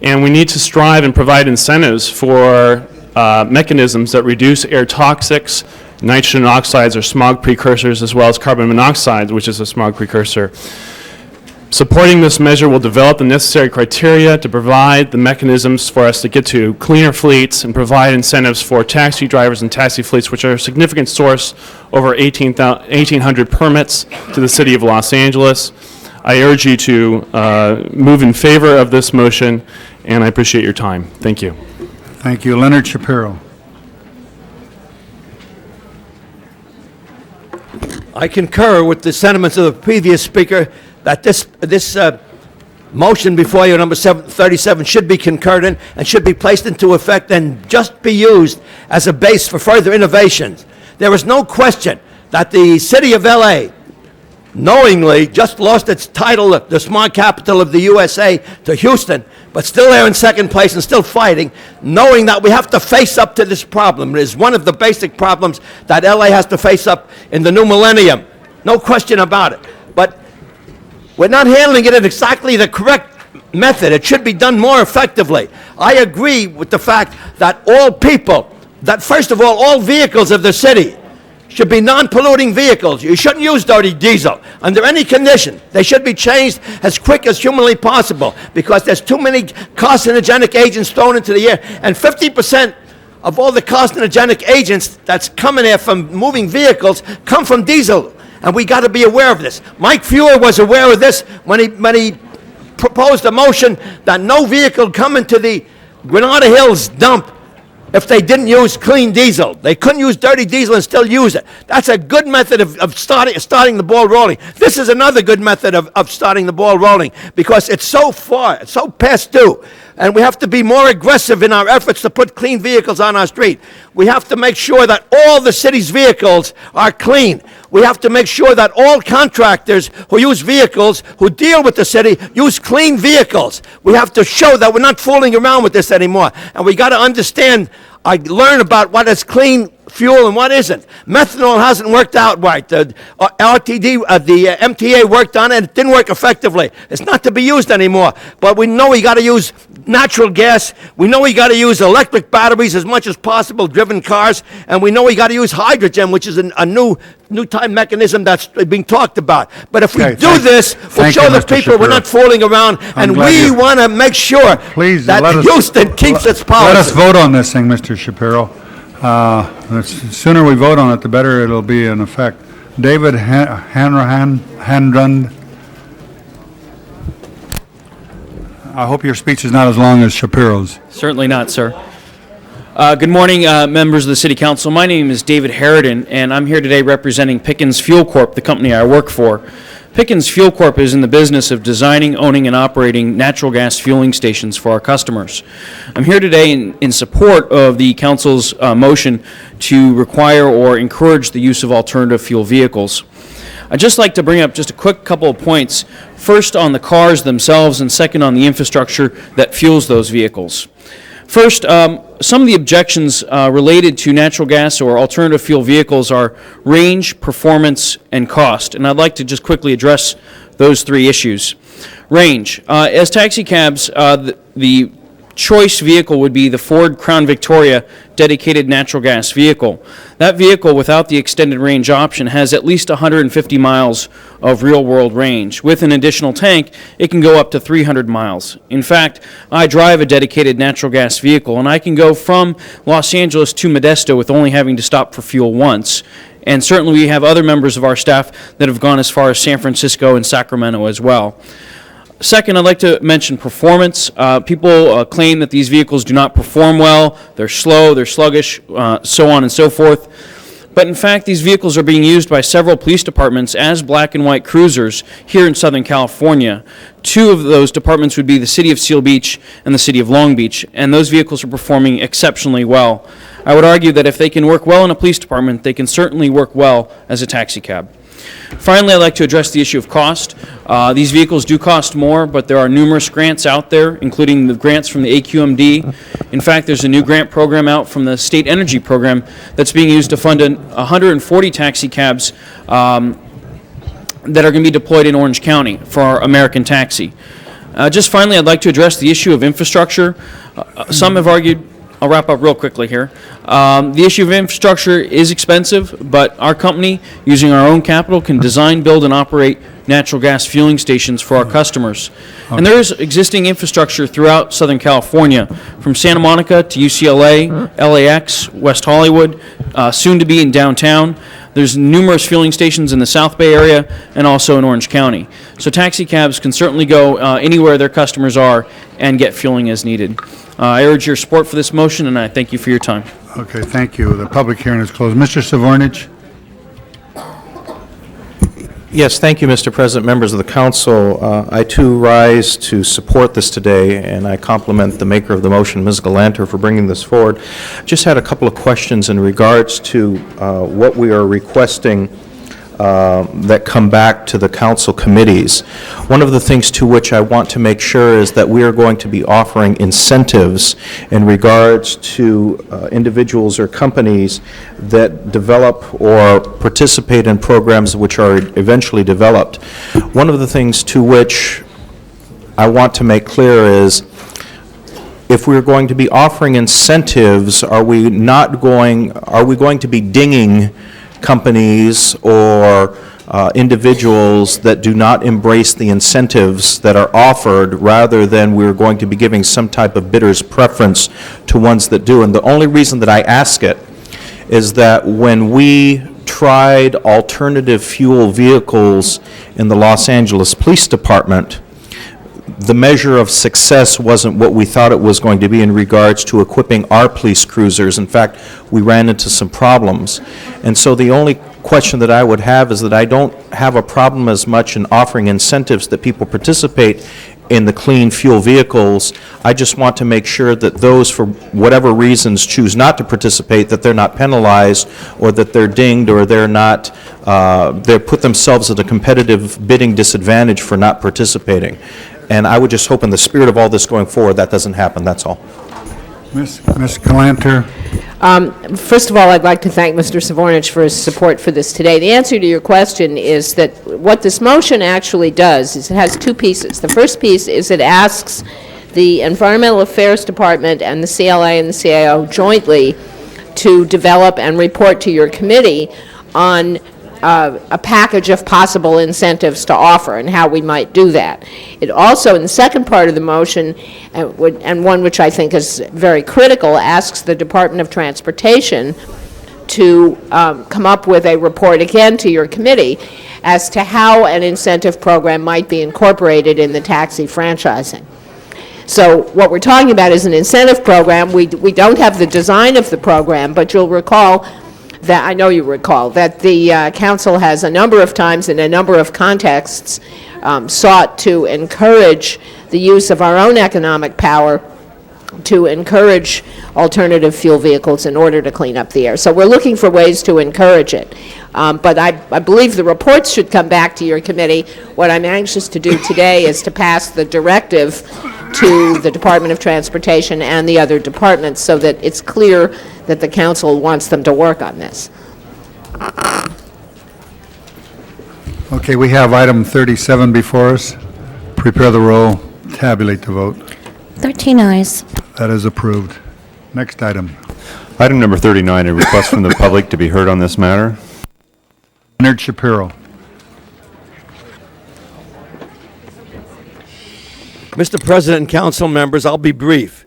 And we need to strive and provide incentives for mechanisms that reduce air toxics, nitrogen oxides or smog precursors, as well as carbon monoxide, which is a smog precursor. Supporting this measure will develop the necessary criteria to provide the mechanisms for us to get to cleaner fleets and provide incentives for taxi drivers and taxi fleets, which are a significant source, over 1,800 permits to the city of Los Angeles. I urge you to move in favor of this motion, and I appreciate your time. Thank you. Thank you. Leonard Shapiro. I concur with the sentiments of the previous speaker that this motion before you, number 37, should be concurred in and should be placed into effect and just be used as a base for further innovations. There is no question that the city of L.A. knowingly just lost its title, the smart capital of the USA, to Houston, but still there in second place and still fighting, knowing that we have to face up to this problem. It is one of the basic problems that LA has to face up in the new millennium. No question about it. But we're not handling it in exactly the correct method. It should be done more effectively. I agree with the fact that all people, that first of all vehicles of the city should be non-polluting vehicles. You shouldn't use dirty diesel under any condition. They should be changed as quick as humanly possible because there's too many carcinogenic agents thrown into the air, and 50% of all the carcinogenic agents that's coming there from moving vehicles come from diesel, and we got to be aware of this. Mike Fuhr was aware of this when he proposed a motion that no vehicle come into the Granada Hills dump if they didn't use clean diesel. They couldn't use dirty diesel and still use it. That's a good method of starting the ball rolling. This is another good method of starting the ball rolling because it's so past due. And we have to be more aggressive in our efforts to put clean vehicles on our street. We have to make sure that all the city's vehicles are clean. We have to make sure that all contractors who use vehicles, who deal with the city, use clean vehicles. We have to show that we're not fooling around with this anymore. And we got to understand, learn about what is clean fuel and what isn't. Methanol hasn't worked out right. The the MTA worked on it. It didn't work effectively. It's not to be used anymore. But we know we got to use natural gas. We know we got to use electric batteries as much as possible, driven cars. And we know we got to use hydrogen, which is a new time mechanism that's being talked about. But if we do this, we'll show the people we're not fooling around. And we want to make sure that Houston keeps its policy. Let us vote on this thing, Mr. Shapiro. The sooner we vote on it, the better it'll be in effect. David Handrund. I hope your speech is not as long as Shapiro's. Certainly not, sir. Good morning, members of the City Council. My name is David Harridan, and I'm here today representing Pickens Fuel Corp., the company I work for. Pickens Fuel Corp. Is in the business of designing, owning, and operating natural gas fueling stations for our customers. I'm here today in support of the Council's motion to require or encourage the use of alternative fuel vehicles. I'd just like to bring up just a quick couple of points, first on the cars themselves and second on the infrastructure that fuels those vehicles. First, some of the objections related to natural gas or alternative fuel vehicles are range, performance, and cost. And I'd like to just quickly address those three issues. Range. As taxi cabs, the choice vehicle would be the Ford Crown Victoria dedicated natural gas vehicle. That vehicle, without the extended range option, has at least 150 miles of real-world range. With an additional tank, it can go up to 300 miles. In fact, I drive a dedicated natural gas vehicle, and I can go from Los Angeles to Modesto with only having to stop for fuel once. And certainly we have other members of our staff that have gone as far as San Francisco and Sacramento as well. Second, I'd like to mention performance. People claim that these vehicles do not perform well, they're slow, they're sluggish, so on and so forth. But in fact, these vehicles are being used by several police departments as black and white cruisers here in Southern California. Two of those departments would be the City of Seal Beach and the City of Long Beach, and those vehicles are performing exceptionally well. I would argue that if they can work well in a police department, they can certainly work well as a taxi cab. Finally, I'd like to address the issue of cost. These vehicles do cost more, but there are numerous grants out there, including the grants from the AQMD. In fact, there's a new grant program out from the State Energy Program that's being used to fund 140 taxi cabs that are going to be deployed in Orange County for our American Taxi. Just finally, I'd like to address the issue of infrastructure. Some have argued, I'll wrap up real quickly here. The issue of infrastructure is expensive, but our company, using our own capital, can design, build, and operate natural gas fueling stations for our customers. And there is existing infrastructure throughout Southern California, from Santa Monica to UCLA, LAX, West Hollywood, soon to be in downtown. There's numerous fueling stations in the South Bay area and also in Orange County. So taxi cabs can certainly go anywhere their customers are and get fueling as needed. I urge your support for this motion, and I thank you for your time. Okay, thank you. The public hearing is closed. Mr. Savornich? Yes, thank you, Mr. President, members of the council. I too rise to support this today, and I compliment the maker of the motion, Ms. Galanter, for bringing this forward. Just had a couple of questions in regards to what we are requesting that come back to the council committees. One of the things to which I want to make sure is that we are going to be offering incentives in regards to individuals or companies that develop or participate in programs which are eventually developed. One of the things to which I want to make clear is if we're going to be offering incentives, are we going to be dinging companies or individuals that do not embrace the incentives that are offered, rather than we're going to be giving some type of bidder's preference to ones that do? And the only reason that I ask it is that when we tried alternative fuel vehicles in the Los Angeles Police Department, the measure of success wasn't what we thought it was going to be in regards to equipping our police cruisers. In fact, we ran into some problems. And so the only question that I would have is that I don't have a problem as much in offering incentives that people participate in the clean fuel vehicles. I just want to make sure that those, for whatever reasons, choose not to participate, that they're not penalized, or that they're dinged, or they're not, they put themselves at a competitive bidding disadvantage for not participating. And I would just hope in the spirit of all this going forward, that doesn't happen, that's all. Ms. Galanter? First of all, I'd like to thank Mr. Savornich for his support for this today. The answer to your question is that what this motion actually does is it has two pieces. The first piece is it asks the Environmental Affairs Department and the CLA and the CIO jointly to develop and report to your committee on a package of possible incentives to offer and how we might do that. It also, in the second part of the motion, and one which I think is very critical, asks the Department of Transportation to come up with a report again to your committee as to how an incentive program might be incorporated in the taxi franchising. So what we're talking about is an incentive program. We don't have the design of the program, but you'll recall that, I know you recall, that the council has a number of times in a number of contexts sought to encourage the use of our own economic power to encourage alternative fuel vehicles in order to clean up the air. So we're looking for ways to encourage it. But I believe the reports should come back to your committee. What I'm anxious to do today is to pass the directive to the Department of Transportation and the other departments so that it's clear that the council wants them to work on this. Okay, we have item 37 before us. Prepare the roll, tabulate the vote. 13 ayes. That is approved. Next item. Item number 39, a request from the public to be heard on this matter. Leonard Shapiro. Mr. President and council members, I'll be brief.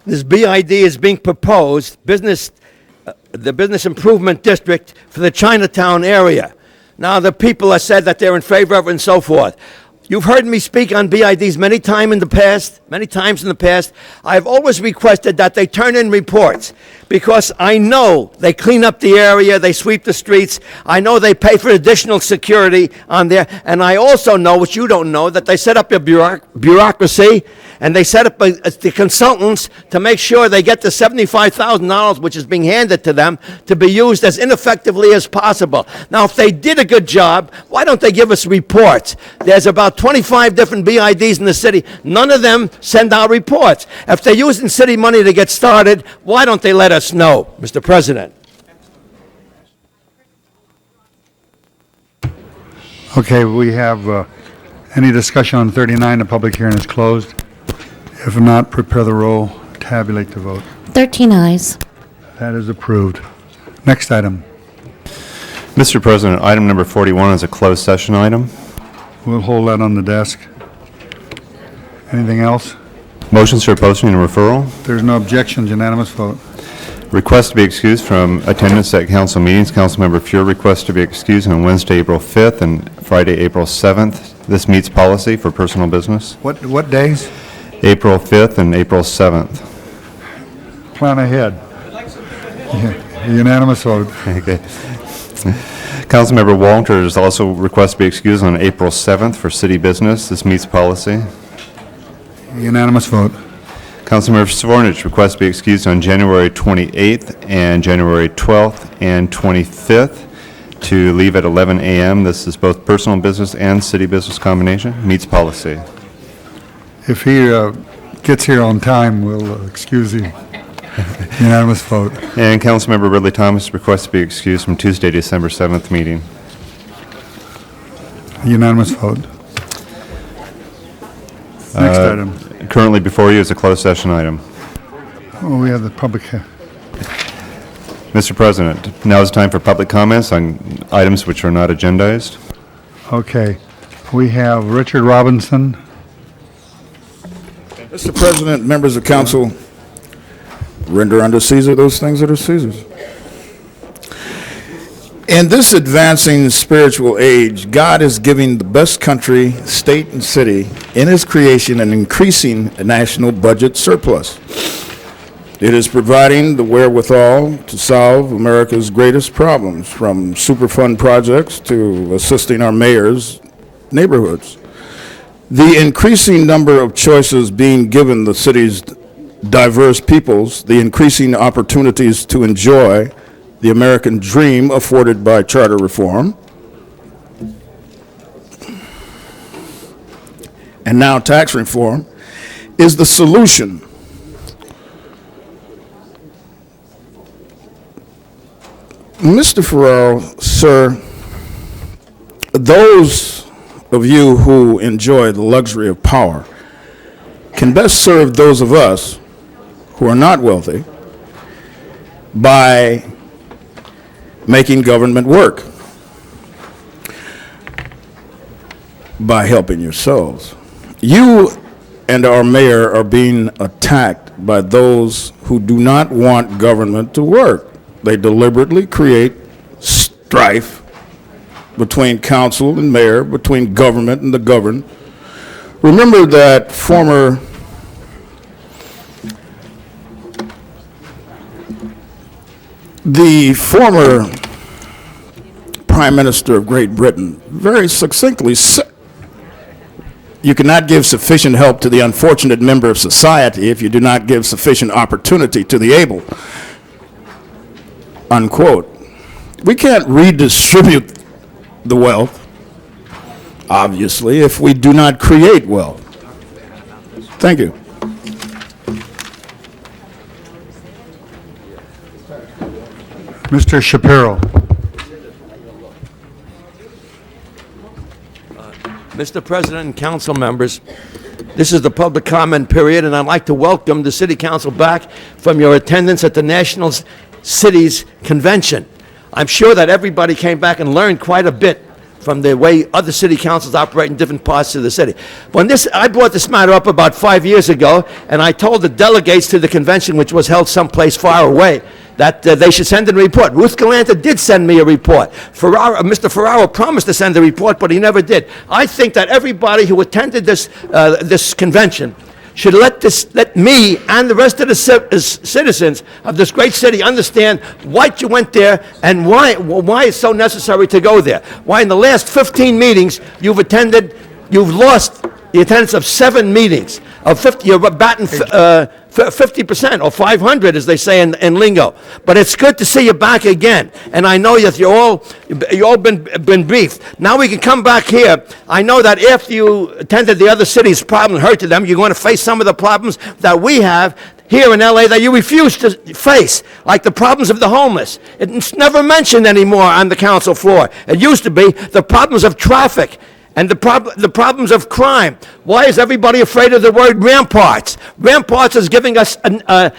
This BID is being proposed, the Business Improvement District for the Chinatown area. Now, the people have said that they're in favor of it and so forth. You've heard me speak on BIDs many times in the past. I've always requested that they turn in reports because I know they clean up the area, they sweep the streets. I know they pay for additional security on there. And I also know, which you don't know, that they set up a bureaucracy and they set up the consultants to make sure they get the $75,000, which is being handed to them, to be used as ineffectively as possible. Now, if they did a good job, why don't they give us reports? There's about 25 different BIDs in the city. None of them send out reports. If they're using city money to get started, why don't they let us know, Mr. President? Okay, we have any discussion on 39? The public hearing is closed. If not, prepare the roll, tabulate the vote. 13 eyes. That is approved. Next item. Mr. President, item number 41 is a closed session item. We'll hold that on the desk. Anything else? Motions for posting and referral. There's no objections, unanimous vote. Request to be excused from attendance at council meetings. Councilmember Fuhr requests to be excused on Wednesday, April 5th and Friday, April 7th. This meets policy for personal business. What days? April 5th and April 7th. Plan ahead. Unanimous vote. Okay. Councilmember Walters also requests to be excused on April 7th for city business. This meets policy. Unanimous vote. Councilmember Svornich requests to be excused on January 28th and January 12th and 25th to leave at 11 a.m. This is both personal business and city business combination. Meets policy. If he gets here on time, we'll excuse him. Unanimous vote. And Councilmember Ridley Thomas requests to be excused from Tuesday, December 7th meeting. Unanimous vote. Next item. Currently before you is a closed session item. Oh, we have the public. Mr. President, now is time for public comments on items which are not agendized. Okay. We have Richard Robinson. Mr. President, members of council, render unto Caesar those things that are Caesar's. In this advancing spiritual age, God is giving the best country, state, and city in His creation an increasing national budget surplus. It is providing the wherewithal to solve America's greatest problems, from Superfund projects to assisting our mayors' neighborhoods. The increasing number of choices being given the city's diverse peoples, the increasing opportunities to enjoy the American dream afforded by charter reform, and now tax reform, is the solution. Mr. Ferraro, sir, those of you who enjoy the luxury of power can best serve those of us who are not wealthy by making government work, by helping yourselves. You and our mayor are being attacked by those who do not want government to work. They deliberately create strife between council and mayor, between government and the governed. Remember that the former Prime Minister of Great Britain very succinctly said, you cannot give sufficient help to the unfortunate member of society if you do not give sufficient opportunity to the able. Unquote. We can't redistribute the wealth, obviously, if we do not create wealth. Thank you. Mr. Shapiro. Mr. President and council members, This is the public comment period, and I'd like to welcome the City Council back from your attendance at the National Cities Convention. I'm sure that everybody came back and learned quite a bit from the way other city councils operate in different parts of the city. I brought this matter up about 5 years ago, and I told the delegates to the convention, which was held someplace far away, that they should send in a report. Ruth Galanta did send me a report. Mr. Ferraro promised to send a report, but he never did. I think that everybody who attended this convention should let me and the rest of the citizens of this great city understand why you went there and why it's so necessary to go there. Why in the last 15 meetings you've lost the attendance of 7 meetings. Of 50, you're batting 50%, or 500, as they say in lingo. But it's good to see you back again. And I know that you all been briefed. Now we can come back here. I know that after you attended the other cities' problems, hurt to them, you're going to face some of the problems that we have here in LA that you refuse to face, like the problems of the homeless. It's never mentioned anymore on the council floor. It used to be the problems of traffic and the problems of crime. Why is everybody afraid of the word ramparts? Ramparts is giving us a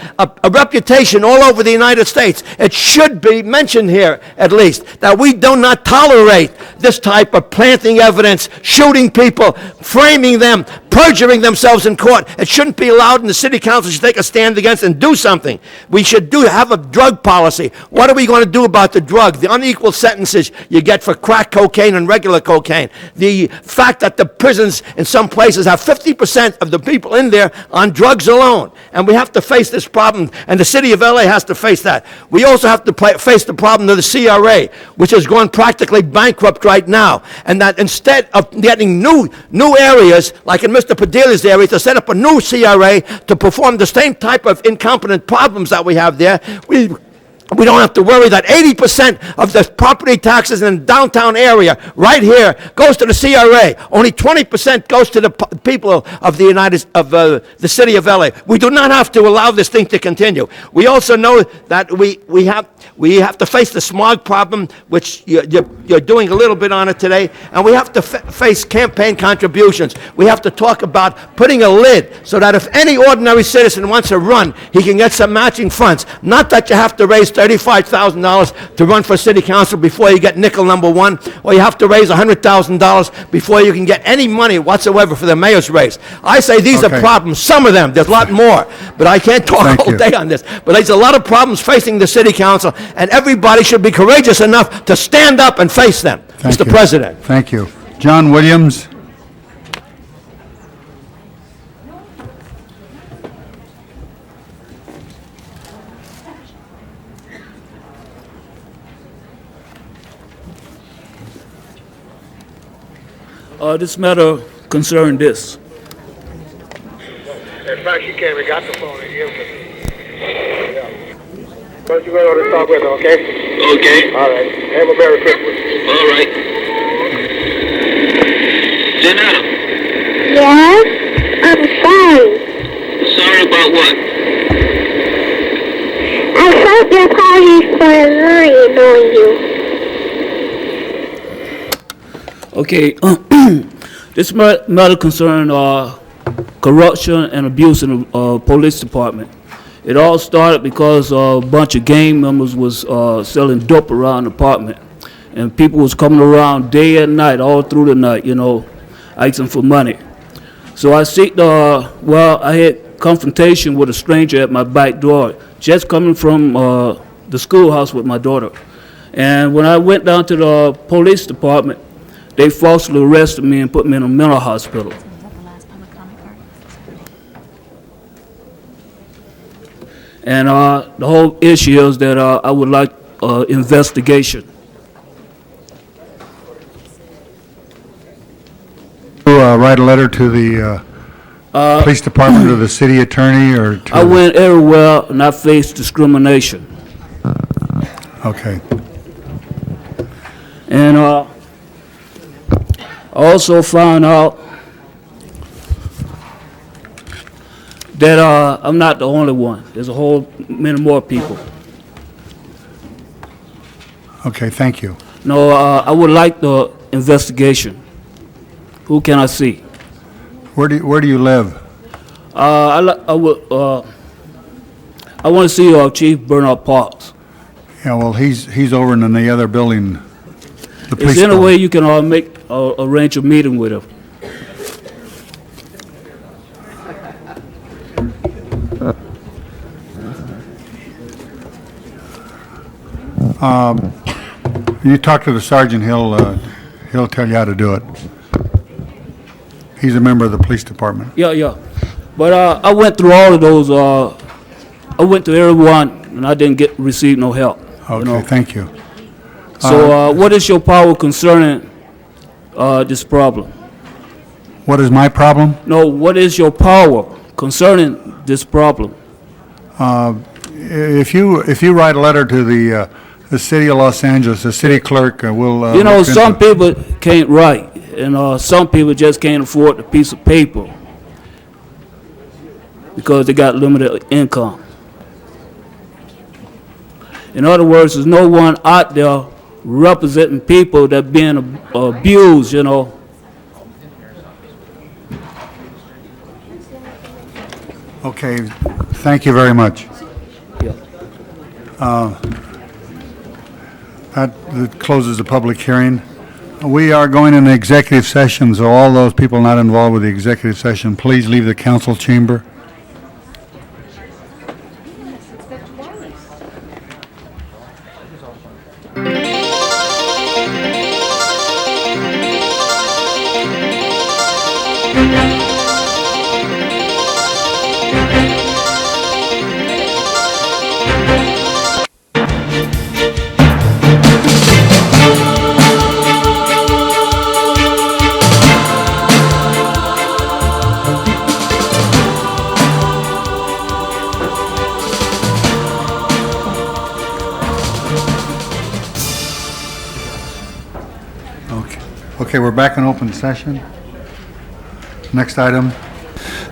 reputation all over the United States. It should be mentioned here, at least, that we do not tolerate this type of planting evidence, shooting people, framing them, perjuring themselves in court. It shouldn't be allowed, and the city council should take a stand against and do something. We should have a drug policy. What are we going to do about the drug? The unequal sentences you get for crack cocaine and regular cocaine. The fact that the prisons in some places have 50% of the people in there on drugs alone. And we have to face this problem, and the city of LA has to face that. We also have to face the problem of the CRA, which has gone practically bankrupt right now. And that instead of getting new areas, like in Mr. Padilla's area, to set up a new CRA to perform the same type of incompetent problems that we have there, we don't have to worry that 80% of the property taxes in the downtown area right here goes to the CRA. Only 20% goes to the people of the city of LA. We do not have to allow this thing to continue. We also know that we have to face the smog problem, which you're doing a little bit on it today, and we have to face campaign contributions. We have to talk about putting a lid so that if any ordinary citizen wants to run, he can get some matching funds. Not that you have to raise $35,000 to run for city council before you get nickel number one, or you have to raise $100,000 before you can get any money whatsoever for the mayor's race. I say these are problems, some of them, there's a lot more, but I can't talk all day on this. But there's a lot of problems facing the city council, and everybody should be courageous enough to stand up and face them. Mr. President. Thank you. John Williams. This matter concerned this. In fact, she came and got the phone and gave it to me. Yeah. First, you're going to talk with her, okay? Okay. All right. Have a Merry Christmas. All right. Janetta. Yes? I'm sorry. Sorry about what? I felt your apologies for lying on you. Okay, this matter concerned corruption and abuse in the police department. It all started because a bunch of gang members was selling dope around the apartment, and people was coming around day and night, all through the night, asking for money. So I had confrontation with a stranger at my back door, just coming from the schoolhouse with my daughter. And when I went down to the police department, they falsely arrested me and put me in a mental hospital. And the whole issue is that I would like investigation. Write a letter to the police department or the city attorney, or to... I went everywhere and I faced discrimination. Okay. And I also found out that I'm not the only one. There's a whole many more people. Okay, thank you. No, I would like the investigation. Who can I see? Where do you live? I want to see Chief Bernard Parks. Yeah, well, he's over in the other building. The police Is there any way building. you can arrange a meeting with him? You talk to the sergeant, he'll tell you how to do it. He's a member of the police department. Yeah. But I went through all of those. I went to everyone, and I didn't receive no help. Okay, thank you. So what is your power concerning this problem? What is my problem? No, what is your power concerning this problem? If you write a letter to the city of Los Angeles, the city clerk will. You know, look into some it. people can't write, and some people just can't afford a piece of paper because they got limited income. In other words, there's no one out there representing people that being abused, you know. Okay, thank you very much. That closes the public hearing. We are going into executive session, so all those people not involved with the executive session, please leave the council chamber. Okay, we're back in open session. Next item.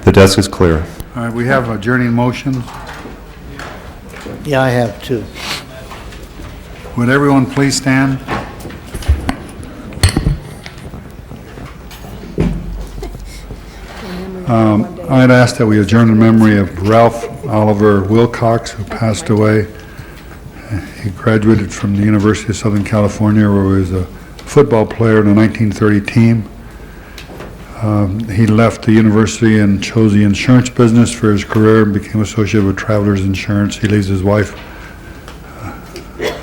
The desk is clear. All right, we have adjourning motions. Yeah, I have two. Would everyone please stand? I'd ask that we adjourn in memory of Ralph Oliver Wilcox, who passed away. He graduated from the University of Southern California, where he was a football player in the 1930 team. He left the university and chose the insurance business for his career and became associated with Travelers Insurance. He leaves his wife.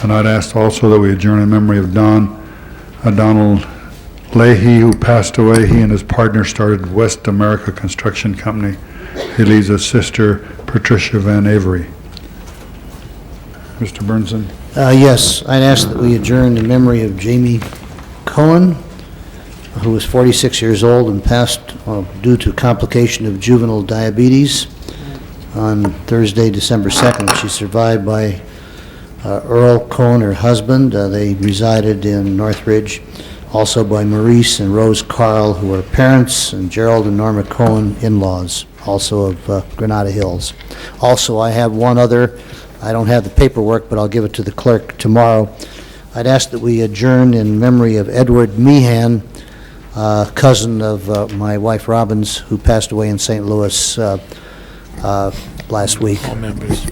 And I'd ask also that we adjourn in memory of Donald Leahy, who passed away. He and his partner started West America Construction Company. He leaves a sister, Patricia Van Avery. Mr. Burnson? Yes, I'd ask that we adjourn in memory of Jamie Cohen, who was 46 years old and passed due to complication of juvenile diabetes on Thursday, December 2nd. She's survived by Earl Cohen, her husband. They resided in Northridge. Also by Maurice and Rose Carl, who are parents, and Gerald and Norma Cohen, in-laws, also of Granada Hills. Also, I have one other. I don't have the paperwork, but I'll give it to the clerk tomorrow. I'd ask that we adjourn in memory of Edward Meehan, cousin of my wife Robbins, who passed away in St. Louis last week. All members.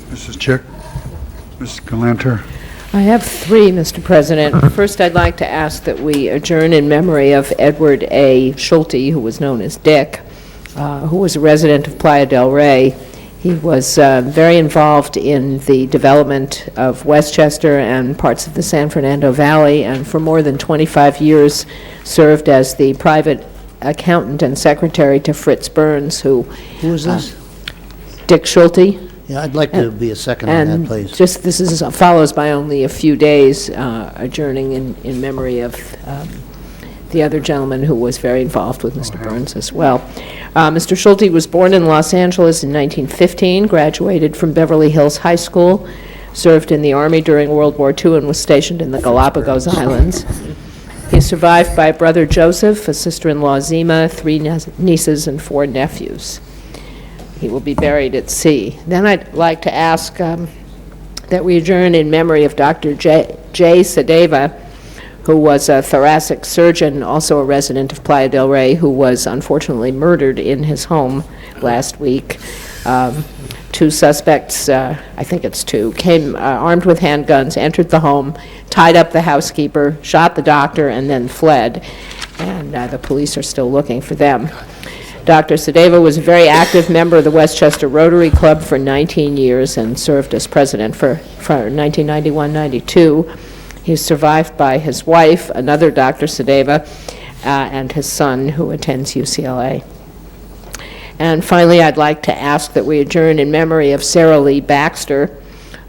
Mrs. Chick, Mrs. Galanter. I have three, Mr. President. First, I'd like to ask that we adjourn in memory of Edward A. Schulte, who was known as Dick, who was a resident of Playa del Rey. He was very involved in the development of Westchester and parts of the San Fernando Valley, and for more than 25 years served as the private accountant and secretary to Fritz Burns, who... Who was this? Dick Schulte. Yeah, I'd like to be a second on that, please. And just, this is, follows by only a few days, adjourning in memory of the other gentleman who was very involved with Mr. Burns as well. Mr. Schulte was born in Los Angeles in 1915, graduated from Beverly Hills High School, served in the Army during World War II, and was stationed in the Galapagos Islands. He is survived by brother Joseph, a sister-in-law Zima, 3 nieces, and 4 nephews. He will be buried at sea. Then I'd like to ask that we adjourn in memory of Dr. J. Sadeva, who was a thoracic surgeon, also a resident of Playa del Rey, who was unfortunately murdered in his home last week. Two suspects, I think it's two, came armed with handguns, entered the home, tied up the housekeeper, shot the doctor, and then fled. And the police are still looking for them. Dr. Sadeva was a very active member of the Westchester Rotary Club for 19 years and served as president for 1991-92. He's survived by his wife, another Dr. Sadeva, and his son, who attends UCLA. And finally, I'd like to ask that we adjourn in memory of Sarah Lee Baxter,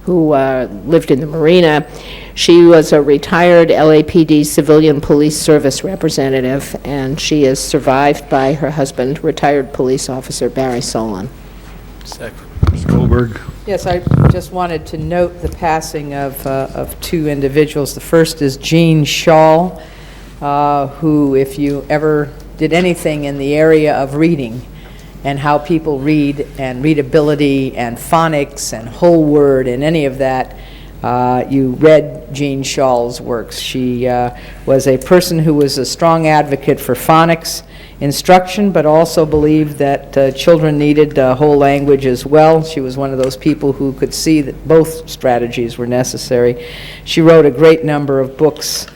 who lived in the Marina. She was a retired LAPD civilian police service representative, and she is survived by her husband, retired police officer Barry Solon. Ms. Goldberg. Yes, I just wanted to note the passing of two individuals. The first is Jean Shaw, who, if you ever did anything in the area of reading and how people read and readability and phonics and whole word and any of that, you read Jean Shaw's works. She was a person who was a strong advocate for phonics instruction, but also believed that children needed whole language as well. She was one of those people who could see that both strategies were necessary. She wrote a great number of books,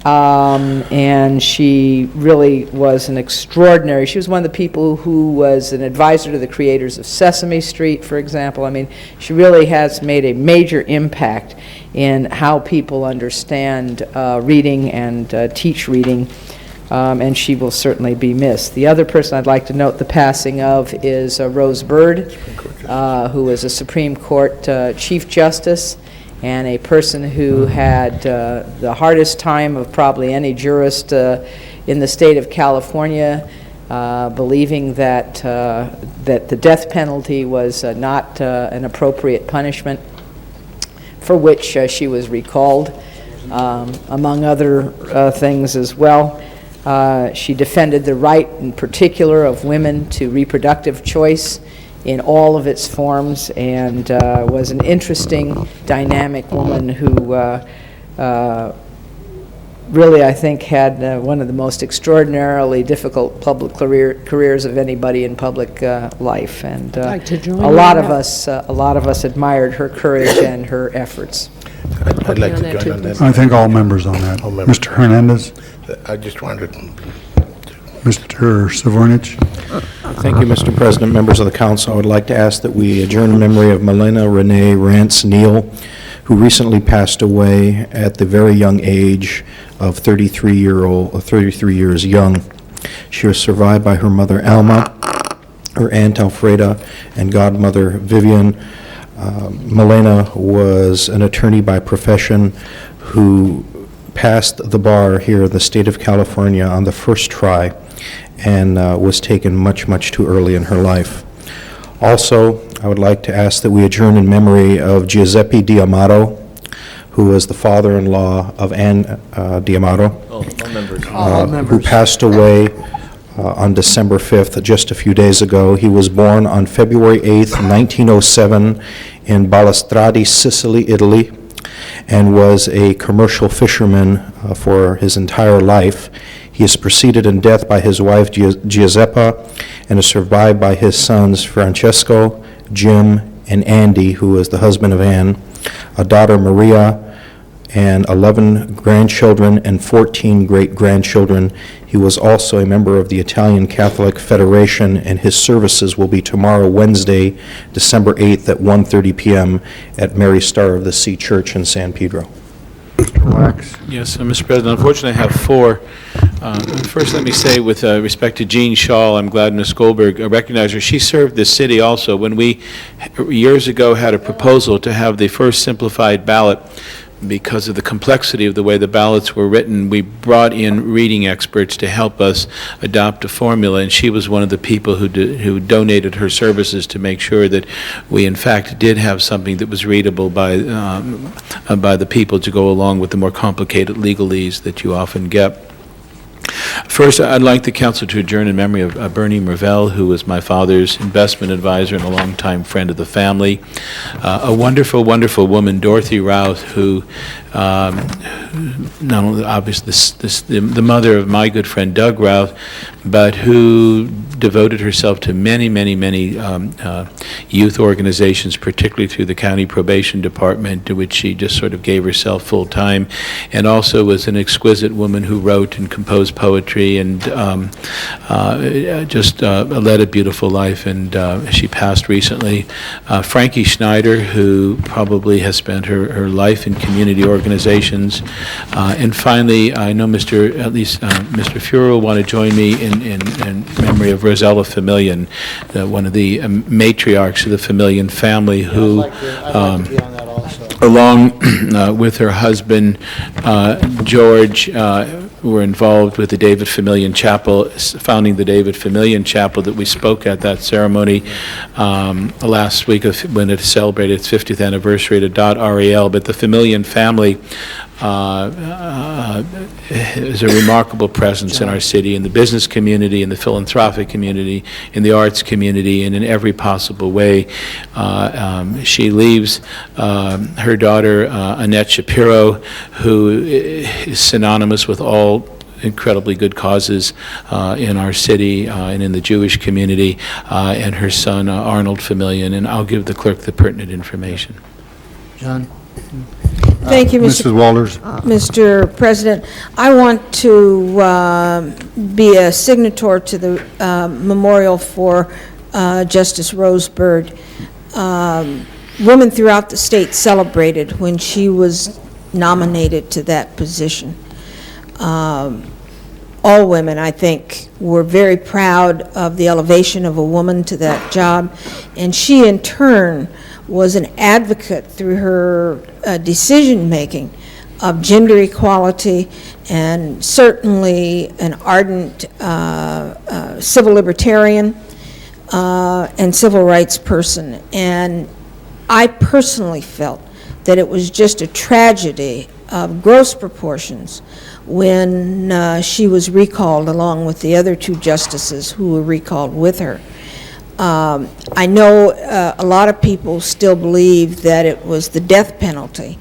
and she really was an extraordinary, she was one of the people who was an advisor to the creators of Sesame Street, for example. I mean, she really has made a major impact in how people understand reading and teach reading. And she will certainly be missed. The other person I'd like to note the passing of is Rose Bird, who was a Supreme Court Chief Justice and a person who had the hardest time of probably any jurist in the state of California, believing that the death penalty was not an appropriate punishment, for which she was recalled, among other things as well. She defended the right, in particular, of women to reproductive choice in all of its forms, and was an interesting, dynamic woman who really, I think, had one of the most extraordinarily difficult public careers of anybody in public life. And a lot of us admired her courage and her efforts. I'd like to join on that. I think all members on that. Mr. Hernandez, I just wanted, Mr. Savornich. Thank you, Mr. President, members of the council. I would like to ask that we adjourn in memory of Melina Renee Rance Neal, who recently passed away at the very young age of 33 years young. She was survived by her mother Alma, her aunt Alfreda, and godmother Vivian. Melina was an attorney by profession who passed the bar here in the state of California on the first try, and was taken much, much too early in her life. Also, I would like to ask that we adjourn in memory of Giuseppe D'Amato, who was the father-in-law of Anne D'Amato, who passed away on December 5th, just a few days ago. He was born on February 8th, 1907, in Balestradi, Sicily, Italy, and was a commercial fisherman for his entire life. He is preceded in death by his wife Giuseppa, and is survived by his sons Francesco, Jim, and Andy, who is the husband of Anne, a daughter Maria, and 11 grandchildren and 14 great-grandchildren. He was also a member of the Italian Catholic Federation, and his services will be tomorrow, Wednesday, December 8th at 1:30 p.m. at Mary Star of the Sea Church in San Pedro. Mr. Wax. Yes, Mr. President, unfortunately I have four. First, let me say with respect to Jean Shaw, I'm glad Ms. Goldberg recognized her. She served this city also. When we years ago had a proposal to have the first simplified ballot, because of the complexity of the way the ballots were written, we brought in reading experts to help us adopt a formula, and she was one of the people who donated her services to make sure that we in fact did have something that was readable by the people to go along with the more complicated legalese that you often get. First, I'd like the council to adjourn in memory of Bernie Mervell, who was my father's investment advisor and a longtime friend of the family. A wonderful, wonderful woman, Dorothy Routh, who not only obviously the mother of my good friend Doug Routh, but who devoted herself to many, many, many youth organizations, particularly through the county probation department, to which she just sort of gave herself full time, and also was an exquisite woman who wrote and composed poetry and just led a beautiful life. And she passed recently. Frankie Schneider, who probably has spent her life in community organizations. And finally, I know Mr. Fuhrer will want to join me in memory of Rosella Famillion, one of the matriarchs of the Famillion family, who, along with her husband, George, were involved with the David Famillion Chapel, founding the David Famillion Chapel that we spoke at that ceremony last week when it celebrated its 50th anniversary at .RAL. But the Famillion family is a remarkable presence in our city, in the business community, in the philanthropic community, in the arts community, and in every possible way. She leaves her daughter, Annette Shapiro, who is synonymous with all incredibly good causes in our city and in the Jewish community, and her son, Arnold Famillion. And I'll give the clerk the pertinent information. John? Thank you, Mrs. Walters. Mr. President. I want to be a signator to the memorial for Justice Rose Bird. Women throughout the state celebrated when she was nominated to that position. All women, I think, were very proud of the elevation of a woman to that job, and she in turn was an advocate through her decision-making of gender equality, and certainly an ardent civil libertarian and civil rights person. And I personally felt that it was just a tragedy of gross proportions when she was recalled along with the other two justices who were recalled with her. I know a lot of people still believe that it was the death penalty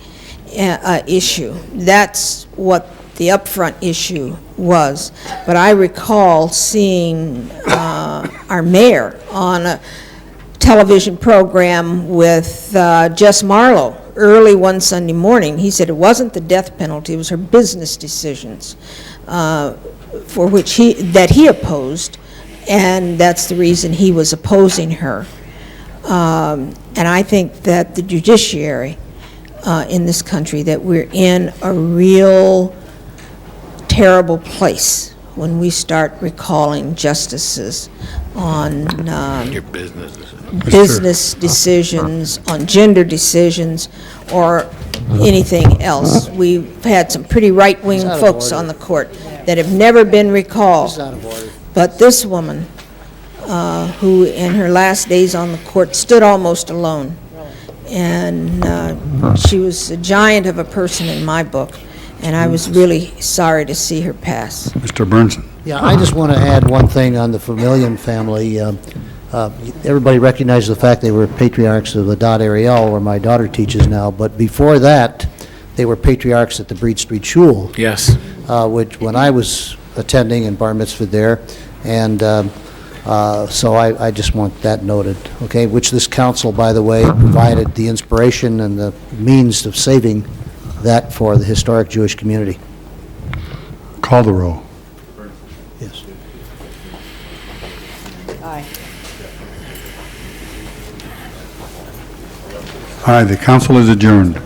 issue. That's what the upfront issue was. But I recall seeing our mayor on a television program with Jess Marlowe early one Sunday morning. He said it wasn't the death penalty, it was her business decisions for which he opposed. And that's the reason he was opposing her. And I think that the judiciary in this country, that we're in a real terrible place when we start recalling justices on business decisions, on gender decisions, or anything else. We've had some pretty right-wing folks on the court that have never been recalled. But this woman, who in her last days on the court stood almost alone, and she was a giant of a person in my book, and I was really sorry to see her pass. Mr. Burnson. Yeah, I just want to add one thing on the Famillion family. Everybody recognizes the fact they were patriarchs of the Dot Ariel, where my daughter teaches now, but before that, they were patriarchs at the Breed Street Shul. Yes. Which, when I was attending and bar mitzvah there, and so I just want that noted, okay? Which this council, by the way, provided the inspiration and the means of saving that for the historic Jewish community. Call the roll. Yes. Aye. All right, the council is adjourned.